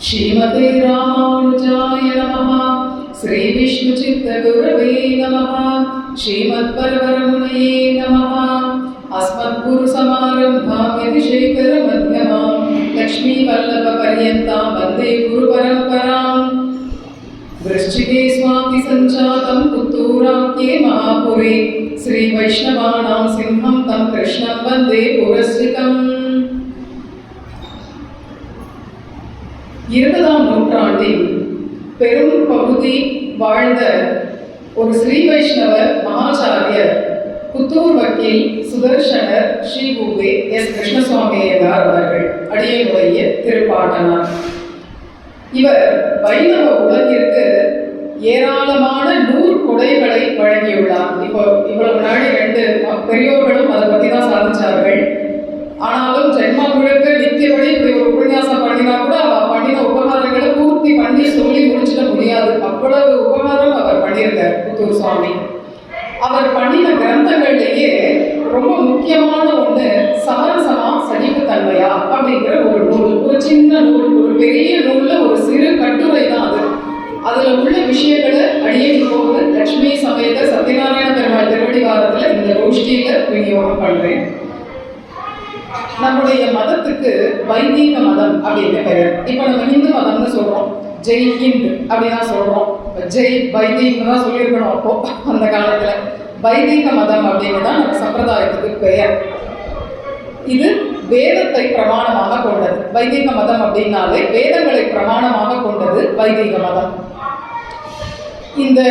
श्रीमते रामानुजाय नमः। श्री विष्णु चित्त गुरवे नमः। श्रीमत्परवरमुनये नमः। अस्मद्गुरु समारंभां यतिशेखर मध्यमां लक्ष्मी वल्लभ पर्यन्तां वन्दे गुरु परम्परां। वृश्चिके स्वाति सञ्जातं पुत्तूराख्ये महापुरे श्री वैष्णवानां सिंहं तं कृष्णं वन्दे पुरस्थितम्। 20ஆம் நூற்றாண்டில் பெரும் பகுதி வாழ்ந்த ஒரு ஸ்ரீ வைஷ்ணவ மகாச்சாரியர் புத்தூர் வக்கீல் சுதர்சனர் ஸ்ரீ பூவே எஸ் கிருஷ்ணசுவாமியையார் அவர்கள் அடியனுடைய திருப்பாட்டனார். இவர் வைணவ உலகிற்கு ஏராளமான 100 கொடைகளை வழங்கியுள்ளார். இப்போ இவ்வளவு நாள் 2 பெரியோர்களும் அதை பற்றி தான் சாதிச்சார்கள். ஆனாலும் ஜென்மா முழுக்க நித்தியபடி இப்படி ஒரு உபன்யாசம் பண்ணினா கூட அவர் பண்ணின உபகாரங்களை பூர்த்தி பண்ணி சொல்லி முடிச்சிட முடியாது. அவ்வளவு உபகாரம் அவர் பண்ணியிருக்கார் புத்தூர் சுவாமி. அவர் பண்ணின கிரந்தங்கள்லேயே ரொம்ப முக்கியமான ஒன்று சமரசமா சகிப்புத்தன்மையா அப்படிங்கிற ஒரு நூல். ஒரு சின்ன நூல், ஒரு பெரிய நூல்ல ஒரு சிறு கட்டுரை தான் அது. அதுல உள்ள விஷயங்களை அடியே போது லட்சுமி சமேத சத்யநாராயண பெருமாள் திருவடிவாரத்துல இந்த கோஷ்டியில விநியோகம் பண்றேன். நம்முடைய மதத்துக்கு வைதீக மதம் அப்படின்னு பெயர். இப்போ நம்ம இந்து மதம்னு சொல்றோம், ஜெய் ஹிந்த் அப்படின்னா சொல்றோம். ஜெய் வைதீகம்னு தான் சொல்லியிருக்கணும். அப்போ அந்த காலத்துல வைதீக மதம் அப்படின்னு தான் நம்ம சம்பிரதாயத்துக்கு பெயர். இது வேதத்தை பிரமாணமாக கொண்டது. வைதீக மதம் அப்படின்னாலே வேதங்களை பிரமாணமாக கொண்டது வைதீக மதம். இந்த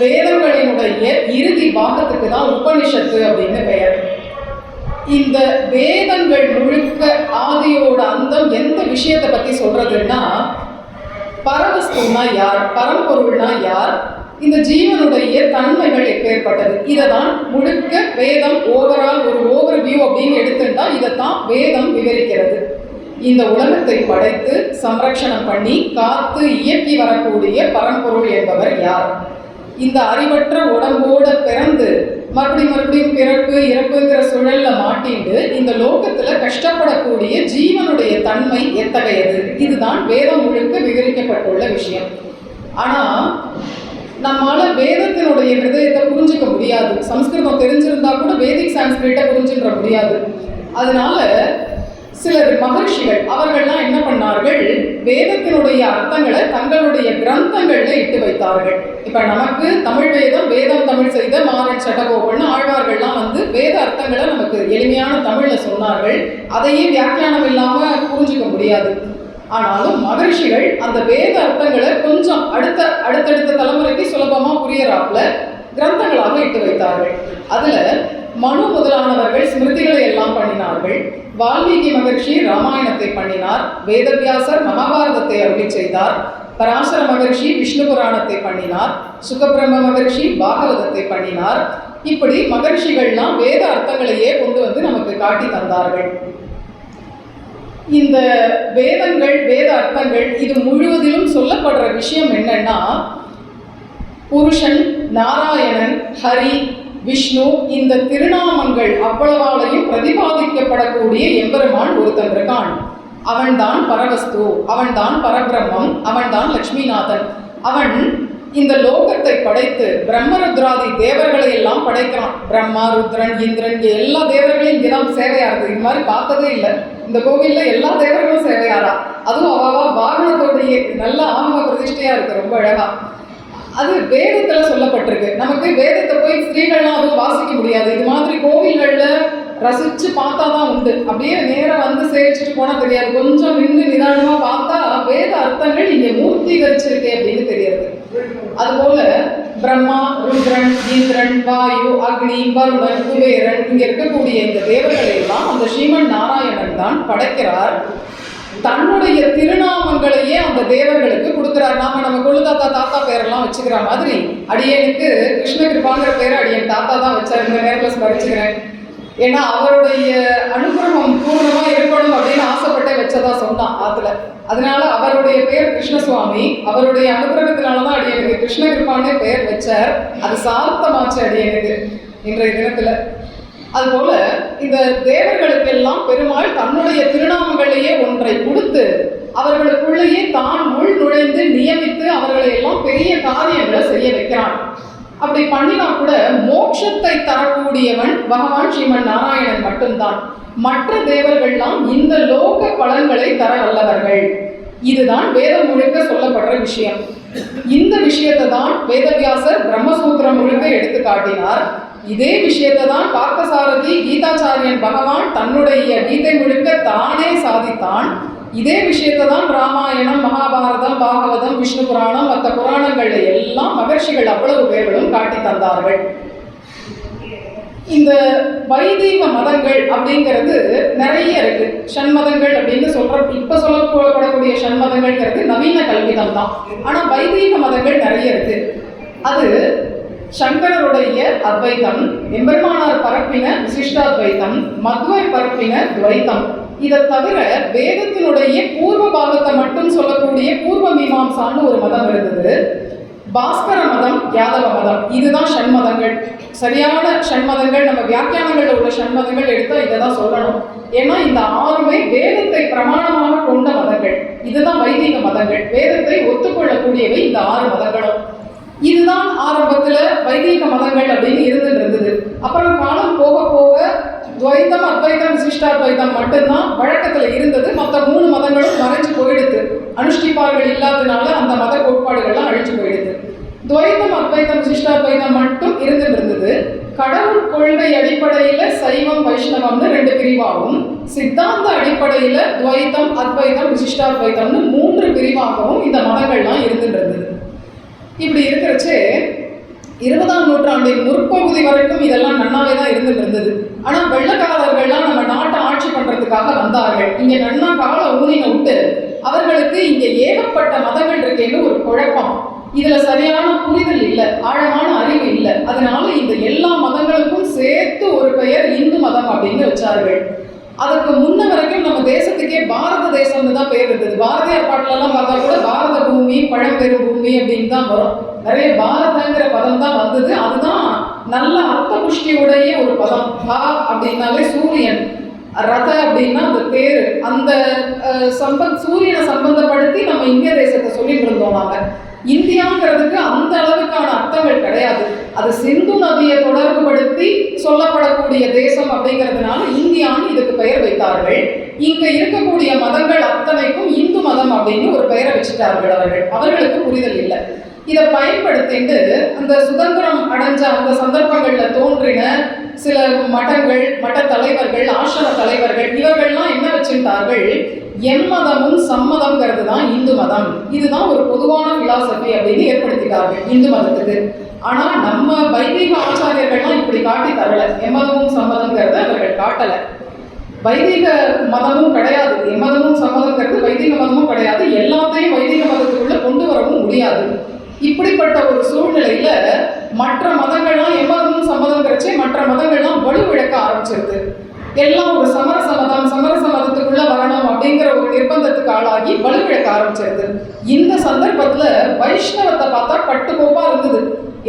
வேதங்களினுடைய இறுதி பாகத்துக்கு தான் உபனிஷத்து அப்படின்னு பெயர். இந்த வேதங்கள் முழுக்க ஆதியோட அந்தம் எந்த விஷயத்தை பத்தி சொல்றதுன்னா, பரவஸ்துனா யார், பரம்பொருள்னா யார், இந்த ஜீவனுடைய தன்மைகள் எப்பேற்பட்டது, இதை தான் முழுக்க வேதம் ஓவரால் ஒரு ஓவர் வியூ அப்படின்னு எடுத்துட்டா இதைத்தான் வேதம் விவரிக்கிறது. இந்த உலகத்தை படைத்து சம்ரக்ஷணம் பண்ணி காத்து இயக்கி வரக்கூடிய பரம்பொருள் என்பவர் யார், இந்த அறிவற்ற உடம்போட பிறந்து மறுபடியும் பிறப்பு இறப்புங்கிற சூழல்ல மாட்டிண்டு இந்த லோகத்துல கஷ்டப்படக்கூடிய ஜீவனுடைய தன்மை எத்தகையது, இதுதான் வேதம் முழுக்க விவரிக்கப்பட்டுள்ள விஷயம். ஆனா நம்மால வேதத்தினுடைய ஹிருதயத்தை புரிஞ்சுக்க முடியாது. சம்ஸ்கிருதம் தெரிஞ்சிருந்தா கூட வேதிக் சான்ஸ்கிரிட்டை புரிஞ்சுக்க முடியாது. அதனால சிலர் மகர்ஷிகள் அவர்கள்லாம் என்ன பண்ணார்கள், வேதத்தினுடைய அர்த்தங்களை தங்களுடைய கிரந்தங்கள்ல இட்டு வைத்தார்கள். இப்ப நமக்கு தமிழ் வேதம், வேதம் தமிழ் செய்த மாறன் சட்டகோபன் ஆழ்வார்கள்லாம் வேத அர்த்தங்களை நமக்கு எளிமையான தமிழ்ல சொன்னார்கள். அதையே வியாக்கியானம் இல்லாம புரிஞ்சுக்க முடியாது. ஆனாலும் மகர்ஷிகள் அந்த வேத அர்த்தங்களை கொஞ்சம் அடுத்தடுத்த தலைமுறைக்கு சுலபமா புரியறாப்புல கிரந்தங்களாக இட்டு வைத்தார்கள். அதுல மனு முதலானவர்கள் ஸ்மிருதிகளை எல்லாம் பண்ணினார்கள். வால்மீகி மகர்ஷி ராமாயணத்தை பண்ணினார். வேதவியாசர் மகாபாரதத்தை அருளி செய்தார். பராசர மகர்ஷி விஷ்ணு புராணத்தை பண்ணினார். சுகபிரம்ம மகர்ஷி பாகவதத்தை பண்ணினார். இப்படி மகர்ஷிகள்லாம் வேத அர்த்தங்களையே கொண்டு நமக்கு காட்டி தந்தார்கள். இந்த வேதங்கள், வேத அர்த்தங்கள் இது முழுவதிலும் சொல்லப்படுற விஷயம் என்னன்னா, புருஷன், நாராயணன், ஹரி, விஷ்ணு இந்த திருநாமங்கள் அவ்வளவாலையும் பிரதிபாதிக்கப்படக்கூடிய எம்பெருமான் ஒருத்தன் இருக்கான். அவன்தான் பரவஸ்து, அவன்தான் பரபிரம்மம், அவன்தான் லட்சுமிநாதன். அவன் இந்த லோகத்தை படைத்து பிரம்மருத்ராதி தேவர்களை எல்லாம் படைக்கிறான். பிரம்மா, ருத்ரன், இந்திரன் எல்லா தேவர்களையும் இங்கேதான் சேவையா இருக்கு. இது மாதிரி பார்த்ததே இல்லை. இந்த கோவில்ல எல்லா தேவர்களும் சேவையாரா. அதுவும் அவாவா வாகனத்தோடைய நல்ல ஆகம பிரதிஷ்டையா இருக்கு, ரொம்ப அழகா. அது வேதத்துல சொல்லப்பட்டிருக்கு. நமக்கு வேதத்தை போய் ஸ்திரீகள்லாம் அதுவும் வாசிக்க முடியாது. இது மாதிரி கோவில்கள்ல ரசிச்சு பார்த்தாதான் உண்டு. அப்படியே நேரம் சேவிச்சுட்டு போனா தெரியாது. கொஞ்சம் நின்று நிதானமா பார்த்தா வேத அர்த்தங்கள் இங்க மூர்த்திகரிச்சிருக்கே அப்படின்னு தெரியாது. அதுபோல பிரம்மா, ருத்ரன், இந்திரன், வாயு, அக்னி, வருணன், குபேரன் இங்க இருக்கக்கூடிய இந்த தேவர்களை எல்லாம் அந்த ஸ்ரீமன் நாராயணன் தான் படைக்கிறார். தன்னுடைய திருநாமங்களையே அந்த தேவர்களுக்கு கொடுக்கிறார். நம்ம கொள்ளு தாத்தா பேரெல்லாம் வச்சுக்கிற மாதிரி அடியனுக்கு கிருஷ்ண கிருபாங்கிற பேரை அடியன் தாத்தா தான் வச்சார். இந்த நேரத்தில் ஸ்மரிச்சுக்கிறேன். ஏன்னா அவருடைய அனுகிரகம் பூர்ணமா இருக்கணும் அப்படின்னு ஆசைப்பட்டே வச்சதா சொன்னான் ஆத்துல. அதனால அவருடைய பேர் கிருஷ்ணசுவாமி. அவருடைய அனுகிரகத்தினாலதான் அடியனுக்கு கிருஷ்ண கிருபானே பெயர் வச்சார். அது சார்த்தமாச்சு அடியனுக்கு இன்றைய தினத்துல. அதுபோல இந்த தேவர்களுக்கெல்லாம் பெருமாள் தன்னுடைய திருநாமங்களையே ஒன்றை கொடுத்து அவர்களுக்குள்ளேயே தான் உள் நுழைந்து நியமித்து அவர்களை எல்லாம் பெரிய காரியங்களை செய்ய வைக்கிறான். அப்படி பண்ணினா கூட மோட்சத்தை தரக்கூடியவன் பகவான் ஸ்ரீமன் நாராயணன் மட்டும்தான். மற்ற தேவர்கள்லாம் இந்த லோக பலன்களை தர வல்லவர்கள். இதுதான் வேதம் முழுக்க சொல்லப்படுற விஷயம். இந்த விஷயத்தை தான் வேதவியாசர் பிரம்மசூத்திரம் முழுக்க எடுத்து காட்டினார். இதே விஷயத்தை தான் பார்த்தசாரதி கீதாச்சாரியன் பகவான் தன்னுடைய கீதை முழுக்க தானே சாதித்தான். இதே விஷயத்தை தான் ராமாயணம், மகாபாரதம், பாகவதம், விஷ்ணு புராணம், மற்ற புராணங்கள்ல எல்லாம் மகர்ஷிகள் அவ்வளவு பேர்களும் காட்டி தந்தார்கள். இந்த வைதீக மதங்கள் அப்படிங்கிறது நிறைய இருக்கு. ஷண்மதங்கள் அப்படின்னு இப்ப சொல்லப்படக்கூடிய ஷண்மதங்கள்ங்கிறது நவீன கல்விதம் தான். ஆனா வைதீக மதங்கள் நிறைய இருக்கு. அது சங்கரருடைய அத்வைத்தம், எம்பெருமானார் பரப்பின விசிஷ்டாத்வைத்தம், மத்வர் பரப்பின துவைத்தம். இதை தவிர வேதத்தினுடைய பூர்வ பாகத்தை மட்டும் சொல்லக்கூடிய பூர்வ மீமாம்சான்னு ஒரு மதம் இருந்தது. பாஸ்கர மதம், யாதவ மதம், இதுதான் ஷண்மதங்கள். சரியான ஷண்மதங்கள் நம்ம வியாக்கியானங்கள்ல உள்ள ஷண்மதங்கள் எடுத்தா இதை தான் சொல்லணும். ஏன்னா இந்த 6மே வேதத்தை பிரமாணமாக கொண்ட மதங்கள். இதுதான் வைதிக மதங்கள். வேதத்தை ஒத்துக்கொள்ளக்கூடியவை இந்த 6 மதங்களும். இதுதான் ஆரம்பத்துல வைதிக மதங்கள் அப்படின்னு இருந்தது. அப்புறம் காலம் போக போக துவைத்தம், அத்வைத்தம், விசிஷ்டாத்வைத்தம் மட்டும்தான் வழக்கத்துல இருந்தது. மற்ற 3 மதங்களும் மறைஞ்சு போயிடுது. அனுஷ்டிப்பார்கள் இல்லாதனால அந்த மத கோட்பாடுகள்லாம் அழிஞ்சு போயிடுது. துவைத்தம், அத்வைத்தம், விசிஷ்டாத்வைத்தம் மட்டும் இருந்தது. கடவுள் கொள்கை அடிப்படையில சைவம், வைஷ்ணவம்னு 2 பிரிவாகவும், சித்தாந்த அடிப்படையில துவைத்தம், அத்வைத்தம், விசிஷ்டாத்வைத்தம்னு 3 பிரிவாகவும் இந்த மதங்கள்லாம் இருந்தது. இப்படி இருக்கிறச்சே 20ஆம் நூற்றாண்டின் முற்பகுதி வரைக்கும் இதெல்லாம் நன்னாவே தான் இருந்தது. ஆனா வெள்ளக்காரர்கள்லாம் நம்ம நாட்டை ஆட்சி பண்றதுக்காக வந்தார்கள். இங்க நன்னா கால ஊனின விட்டு அவர்களுக்கு இங்க ஏகப்பட்ட மதங்கள் இருக்கேன்னு ஒரு குழப்பம். இதுல சரியான புரிதல் இல்லை, ஆழமான அறிவு இல்லை. அதனால இந்த எல்லா மதங்களுக்கும் சேர்த்து ஒரு பெயர் இந்து மதம் அப்படின்னு வச்சார்கள். அதுக்கு முன்ன வரைக்கும் நம்ம தேசத்துக்கே பாரத தேசம்னு தான் பேர் இருந்தது. பாரதியார் பாட்டிலெல்லாம் பார்த்தா கூட பாரத பூமி, பழம்பெரும் பூமி அப்படின்னு தான் வரும். நிறைய பாரதங்கிற பதம் தான் வந்தது. அதுதான் நல்ல அர்த்த புஷ்டியுடைய ஒரு பதம். பா அப்படின்னாலே சூரியன், ரத அப்படின்னா அந்த தேர். அந்த சூரியனை சம்பந்தப்படுத்தி நம்ம இந்திய தேசத்தை சொல்லிட்டு இருந்தோம். நாம இந்தியாங்கிறதுக்கு அந்த அளவுக்கான அர்த்தங்கள் கிடையாது. அது சிந்து நதியை தொடர்புபடுத்தி சொல்லப்படக்கூடிய தேசம் அப்படிங்கிறதுனால இந்தியான்னு இதுக்கு பெயர் வைத்தார்கள். இங்க இருக்கக்கூடிய மதங்கள் அத்தனைக்கும் இந்து மதம் அப்படின்னு ஒரு பெயரை வச்சுட்டார்கள் அவர்களுக்கு புரிதல் இல்லை. இதை பயன்படுத்திட்டு அந்த சுதந்திரம் அடைஞ்ச அந்த சந்தர்ப்பங்கள்ல தோன்றின சில மடங்கள், மட தலைவர்கள், ஆசிரம தலைவர்கள் இவர்கள்லாம் என்ன வச்சுட்டார்கள், எம்மதமும் சம்மதம்ங்கிறது தான் இந்து மதம், இதுதான் ஒரு பொதுவான பிலாசபி அப்படின்னு ஏற்படுத்திட்டார்கள் இந்து மதத்துக்கு. ஆனா நம்ம வைதிக ஆச்சாரியர்கள்லாம் இப்படி காட்டி தரல. எம்மதமும் சம்மதம்ங்கிறத அவர்கள் காட்டல. வைதிக மதமும் கிடையாது, எம்மதமும் சம்மதம்ங்கிறது வைதிக மதமும் கிடையாது. எல்லாத்தையும் வைதிக மதத்துக்குள்ள கொண்டு வரவும் முடியாது. இப்படிப்பட்ட ஒரு சூழ்நிலையில மற்ற மதங்கள்லாம் எம்மதமும் சம்மதம்ங்கிறச்சே மற்ற மதங்கள்லாம் வலுவிழக்க ஆரம்பிச்சிருது. எல்லாம் ஒரு சமரச மதத்துக்குள்ள வரணும் அப்படிங்கிற ஒரு நிர்பந்தத்துக்கு ஆளாகி வலுவிழக்க ஆரம்பிச்சிருது. இந்த சந்தர்ப்பத்துல வைஷ்ணவத்தை பார்த்தா கட்டுக்கோப்பா இருந்தது.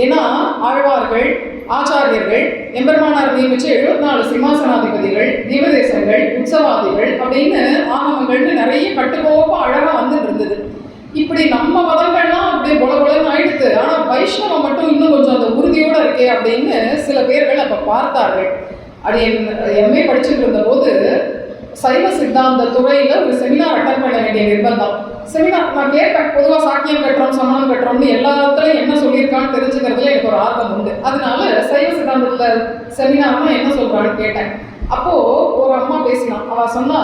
ஏன்னா ஆழ்வார்கள், ஆச்சாரியர்கள், எம்பெருமானார் நியமிச்சு 74 சிம்மாசனாதிபதிகள், தீவதேசங்கள், உற்சவாதிகள் அப்படின்னு ஆகமங்கள்னு நிறைய கட்டுக்கோப்பா அழகா வந்துட்டு இருந்தது. இப்படி நம்ம மதங்கள்லாம் அப்படியே பொலன்னு ஆயிடுது. ஆனா வைஷ்ணவம் மட்டும் இன்னும் கொஞ்சம் அந்த உறுதியோட இருக்கே அப்படின்னு சில பேர்கள் அப்ப பார்த்தார்கள். அது எம்ஏ படிச்சுட்டு இருந்த போது சைவ சித்தாந்த துறையில ஒரு செமினார் அட்டன் பண்ண வேண்டிய நிர்பந்தம். செமினார் நான் கேட்பேன், பொதுவாக சாக்கியம் கட்டுறோம், சமணம் கட்டுறோம்னு எல்லாத்துலையும் என்ன சொல்லியிருக்கான்னு தெரிஞ்சுக்கிறதுல எனக்கு ஒரு ஆர்வம் உண்டு. அதனால சைவ சித்தாந்தத்துல செமினார்னா என்ன சொல்றான்னு கேட்டேன். அப்போ ஒரு அம்மா பேசினான். அவ சொன்னா,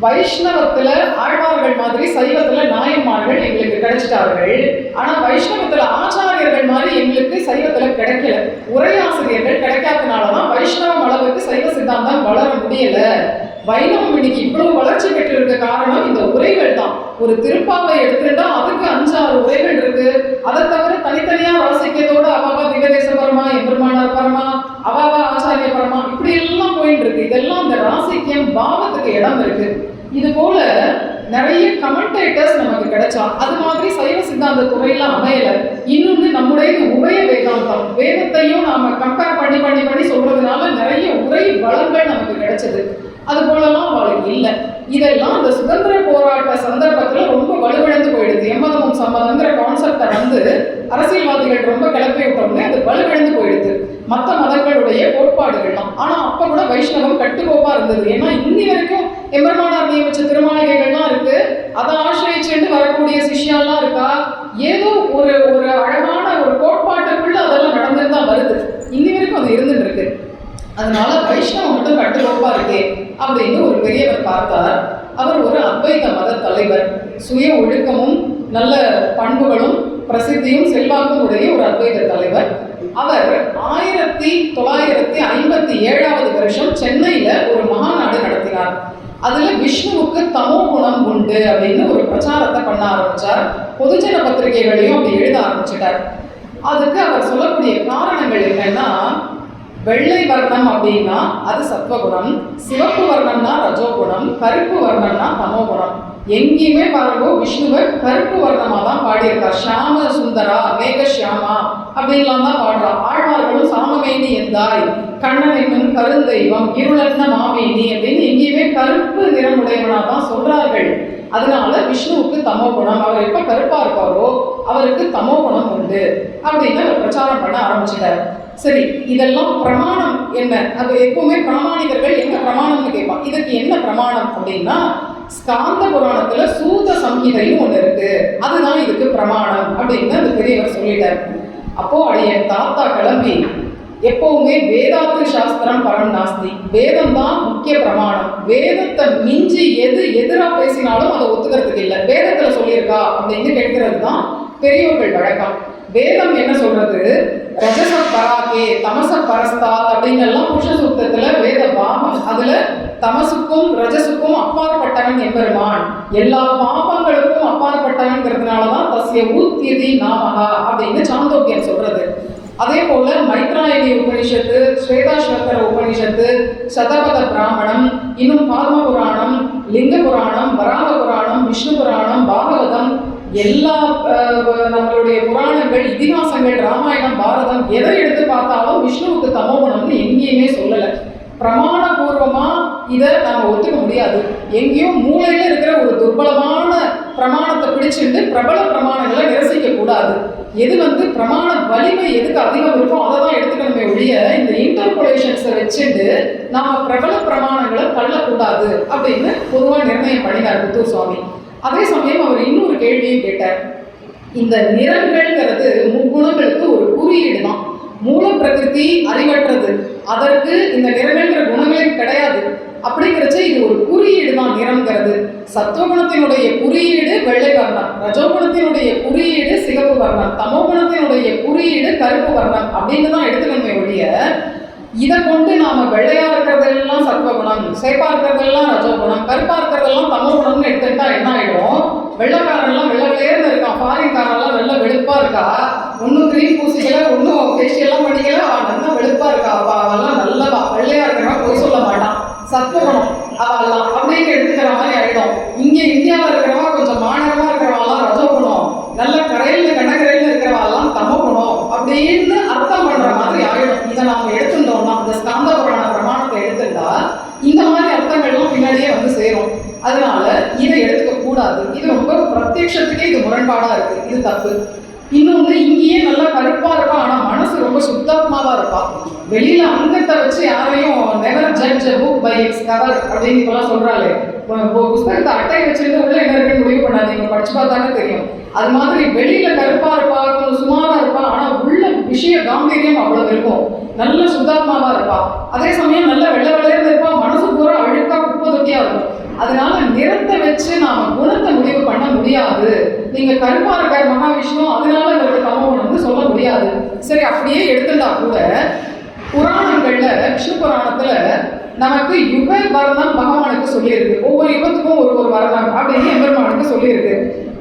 வைஷ்ணவத்துல ஆழ்வார்கள் மாதிரி சைவத்துல நாயன்மார்கள் எங்களுக்கு கிடைச்சிட்டார்கள். ஆனா வைஷ்ணவத்துல ஆச்சாரியர்கள் மாதிரி எங்களுக்கு சைவத்துல கிடைக்கல. உரையாசிரியர்கள் கிடைக்காதனாலதான் வைஷ்ணவம் அளவுக்கு சைவ சித்தாந்தம் வளர முடியல. வைணவம் இன்னைக்கு இவ்வளவு வளர்ச்சி பெற்று இருக்க காரணம் இந்த உரைகள் தான். ஒரு திருப்பாவை எடுத்துட்டா அதுக்கு 5-6 உரைகள் இருக்கு. அதை தவிர தனித்தனியா வாசிக்கிறதோட அவாவா திகதேச பரமா, எம்பெருமானார் பரமா, அவாவா ஆச்சாரிய பரமா, இப்படி எல்லாம் போயிட்டு இருக்கு. இதெல்லாம் இந்த ராசிக்கியம் பாவத்துக்கு இடம் இருக்கு. இது போல நிறைய கமெண்டேட்டர்ஸ் நமக்கு கிடைச்சா. அது மாதிரி சைவ சித்தாந்த துறையெல்லாம் அமையல. இன்னொன்று நம்முடைய உபய வேதாந்தம், வேதத்தையும் நாம கம்பேர் பண்ணி சொல்றதுனால நிறைய உரை வளங்கள் நமக்கு கிடைச்சது. அது போலலாம் அவளுக்கு இல்லை. இதெல்லாம் அந்த சுதந்திர போராட்ட அரசியல்வாதிகள் ரொம்ப கிளப்பி விட்டோம்னே அது வலுவிழந்து போயிடுது மற்ற மதங்களுடைய கோட்பாடுகள்லாம். ஆனா அப்ப கூட வைஷ்ணவம் கட்டுக்கோப்பா இருந்தது. ஏன்னா இன்னி வரைக்கும் எம்பெருமானார் நியமிச்ச திருமாளிகைகள்லாம் இருக்கு, அதை ஆசிரியச்சுட்டு வரக்கூடிய சிஷ்யாலாம் இருக்கா. ஏதோ ஒரு ஒரு அழகான ஒரு கோட்பாட்டுக்குள்ள அதெல்லாம் நடந்துட்டு தான் வருது. இன்னி வரைக்கும் அது இருந்துட்டு இருக்கு. அதனால வைஷ்ணவம் மட்டும் கட்டுக்கோப்பா இருக்கே அப்படின்னு ஒரு பெரியவர் பார்த்தார். அவர் ஒரு அத்வைத மத தலைவர், சுய ஒழுக்கமும் நல்ல பண்புகளும் பிரசித்தியும் செல்வாக்கும் உடைய ஒரு அத்வைத தலைவர். அவர் 1957 வருஷம் சென்னையில ஒரு மகாநாடு நடத்தினார். அதுல விஷ்ணுவுக்கு தமோ குணம் உண்டு அப்படின்னு ஒரு பிரச்சாரத்தை பண்ண ஆரம்பிச்சார். பொதுஜன பத்திரிகைகளையும் அப்படி எழுத ஆரம்பிச்சிட்டார். அதுக்கு அவர் சொல்லக்கூடிய காரணங்கள் என்னன்னா, வெள்ளை வர்ணம் அப்படின்னா அது சத்வகுணம், சிவப்பு வர்ணம்னா ரஜோகுணம், கருப்பு வர்ணம்னா தமோகுணம். எங்கேயுமே பாருங்க விஷ்ணுவை கருப்பு வர்ணமா தான் பாடியிருக்கார். ஷியாம சுந்தரா மேக ஷியாமா அப்படின்லாம் தான் பாடுறா. ஆழ்வார்களும் சாமவேணி எந்தாய், கண்ணன் என்னும் கருந்தெய்வம், இருளன்ன மாமேனி அப்படின்னு எங்கேயுமே கருப்பு நிறமுடையவனா தான் சொல்றார்கள். அதனால விஷ்ணுவுக்கு தமோ குணம், அவர் எப்ப கருப்பா இருப்பாரோ அவருக்கு தமோ குணம் உண்டு அப்படின்னு அவர் பிரச்சாரம் பண்ண ஆரம்பிச்சிட்டார். சரி, இதெல்லாம் பிரமாணம் என்ன? அது எப்பவுமே பிராமணிகர்கள் என்ன பிரமாணம்னு கேட்பான். இதுக்கு என்ன பிரமாணம் அப்படின்னா, ஸ்காந்த புராணத்துல சூத சம்ஹிதையும் ஒண்ணு இருக்கு, அதுதான் இதுக்கு பிரமாணம் அப்படின்னு அந்த பெரியவர் சொல்லிட்டார். அப்போ என் தாத்தா கிளம்பி எப்பவுமே வேதாத்து சாஸ்திரம் பரம் நாஸ்தி, வேதம் தான் முக்கிய பிரமாணம், வேதத்தை மிஞ்சி எது எதிராக பேசினாலும் அதை ஒத்துக்கிறதுக்கு இல்லை, வேதத்துல சொல்லியிருக்கா அப்படின்னு கேட்கறது தான் பெரியோர்கள் வழக்கம். வேதம் என்ன சொல்றது, ரஜச பராகே தமச பரஸ்தாத் அப்படின்னு எல்லாம் புருஷ சூக்தத்துல வேத பாவம், அதுல தமசுக்கும் ரஜசுக்கும் அப்பாற்பட்டவன் எம்பெருமான், எல்லா பாபங்களுக்கும் அப்பாற்பட்டவன்கிறதுனாலதான் தஸ்ய ஊத்தியதி நாமகா அப்படின்னு சாந்தோக்கியம் சொல்றது. அதே போல மைத்ராயணி உபனிஷத்து, ஸ்வேதாஸ்வத்தர உபனிஷத்து, சதபத பிராமணம், இன்னும் பாத்ம புராணம், லிங்க புராணம், வராக புராணம், விஷ்ணு புராணம், பாகவதம், எல்லா நம்மளுடைய புராணங்கள், இதிகாசங்கள், ராமாயணம், பாரதம் எதை எடுத்து பார்த்தாலும் விஷ்ணுவுக்கு தமோகுணம்னு எங்கேயுமே சொல்லலை. பிரமாண பூர்வமா இதை நம்ம ஒத்துக்க முடியாது. எங்கேயோ மூளையில இருக்கிற ஒரு துர்பலமான பிரமாணத்தை பிடிச்சிட்டு பிரபல பிரமாணங்களை நிரசிக்க கூடாது. எது பிரமாண வலிமை எதுக்கு அதிகம் இருக்கோ அதை தான் எடுத்துக்கணுமே ஒழிய இந்த இன்டர்போலேஷன்ஸை வச்சுட்டு நாம பிரபல பிரமாணங்களை தள்ளக்கூடாது அப்படின்னு பொதுவாக நிர்ணயம் பண்ணினார் புத்தூர் சுவாமி. அதே சமயம் அவர் இன்னொரு கேள்வியும் கேட்டார். இந்த நிறங்கள்ங்கிறது முக்குணங்களுக்கு ஒரு குறியீடு தான். மூல பிரகிருதி அறிவற்றது, அதற்கு இந்த நிறங்கள்ங்கிற குணங்களே கிடையாது. அப்படிங்கிறச்ச இது ஒரு குறியீடு தான் நிறம்ங்கிறது. சத்துவகுணத்தினுடைய குறியீடு வெள்ளை வர்ணம், ரஜோகுணத்தினுடைய குறியீடு சிகப்பு வர்ணம், தமோகுணத்தினுடைய குறியீடு கருப்பு வர்ணம் அப்படின்னு தான் எடுத்துக்கணுமே ஒழிய இதை கொண்டு நாம வெள்ளையா இருக்கிறதெல்லாம் சத்வகுணம், சேப்பா இருக்கிறதெல்லாம் ரஜோகுணம், கருப்பா இருக்கிறதெல்லாம் தமோகுணம்னு எடுத்துட்டா என்ன ஆயிடும், வெள்ளைக்காரெல்லாம் வெள்ளை வெள்ளையர்னு இருக்கான், ஃபாரின்காரெல்லாம் வெள்ளை வெளுப்பா இருக்கா, ஒன்றும் கிரீம் பூசிக்கல, ஒன்றும் ஃபேஷியல்லாம் பண்ணிக்கல, நல்லா வெளுப்பா இருக்கா, அவெல்லாம் நல்லவா, வெள்ளையா இருக்கிறவன் பொய் சொல்ல மாட்டான், சத்வகுணம் அவெல்லாம் அப்படின்னு எடுத்துக்கிற மாதிரி ஆயிடும். இங்க இந்தியாவில் இருக்கிறவா கொஞ்சம் மாநகரமா இருக்கிறவாலாம் ரஜோகுணம், நல்ல கரையில் கண்ணக்கரையில் இருக்கிறவாலாம் தமோகுணம் அப்படின்னு அர்த்தம் பண்ற மாதிரி ஆயிடும். இதை நாம எடுத்துட்டோம்னா, இந்த ஸ்காந்த புராண பிரமாணத்தை எடுத்துட்டா இந்த மாதிரி அர்த்தங்கள்லாம் பின்னாடியே சேரும். அதனால இதை எடுத்துக்க கூடாது. இது ரொம்ப பிரத்யட்சத்துக்கே இது முரண்பாடா இருக்கு, இது தப்பு. இன்னொன்று, இங்கேயே நல்லா கருப்பா இருப்பா, ஆனா மனசு ரொம்ப சுத்தாத்மாவா இருப்பா. வெளியில அங்கத்தை வச்சு யாரையும் never judge a book by its cover அப்படின்னு இப்பெல்லாம் சொல்றாளே, புஸ்தகத்தை அட்டை வச்சிருந்து உள்ள என்ன இருக்குன்னு முடிவு பண்ணாதீங்க, படிச்சு பார்த்தாங்க தெரியும். அது மாதிரி வெளியில கருப்பா இருப்பா, கொஞ்சம் சுமாரா இருப்பா, ஆனா உள்ள விஷய காம்பீரியம் அவ்வளவு இருக்கும், நல்ல சுத்தாத்மாவா இருப்பா. அதே சமயம் நல்ல வெள்ளை வெள்ளையர்ந்து இருப்பா, மனசு பூரா அழுக்கா குப்பை தொட்டியா இருக்கும். அதனால நிறத்தை வச்சு நாம குணத்தை முடிவு பண்ண முடியாது. நீங்க கருப்பா இருக்க மகாவிஷ்ணு அதனால உங்களுக்கு தமோகுணம்னு சொல்ல முடியாது. சரி, அப்படியே எடுத்துட்டா கூட புராணங்கள்ல, விஷ்ணு புராணத்துல நமக்கு யுக வர்ணம் பகவானுக்கு சொல்லியிருக்கு. ஒவ்வொரு யுகத்துக்கும் ஒரு ஒரு வர்ணம் அப்படின்னு எம்பெருமானுக்கு சொல்லியிருக்கு.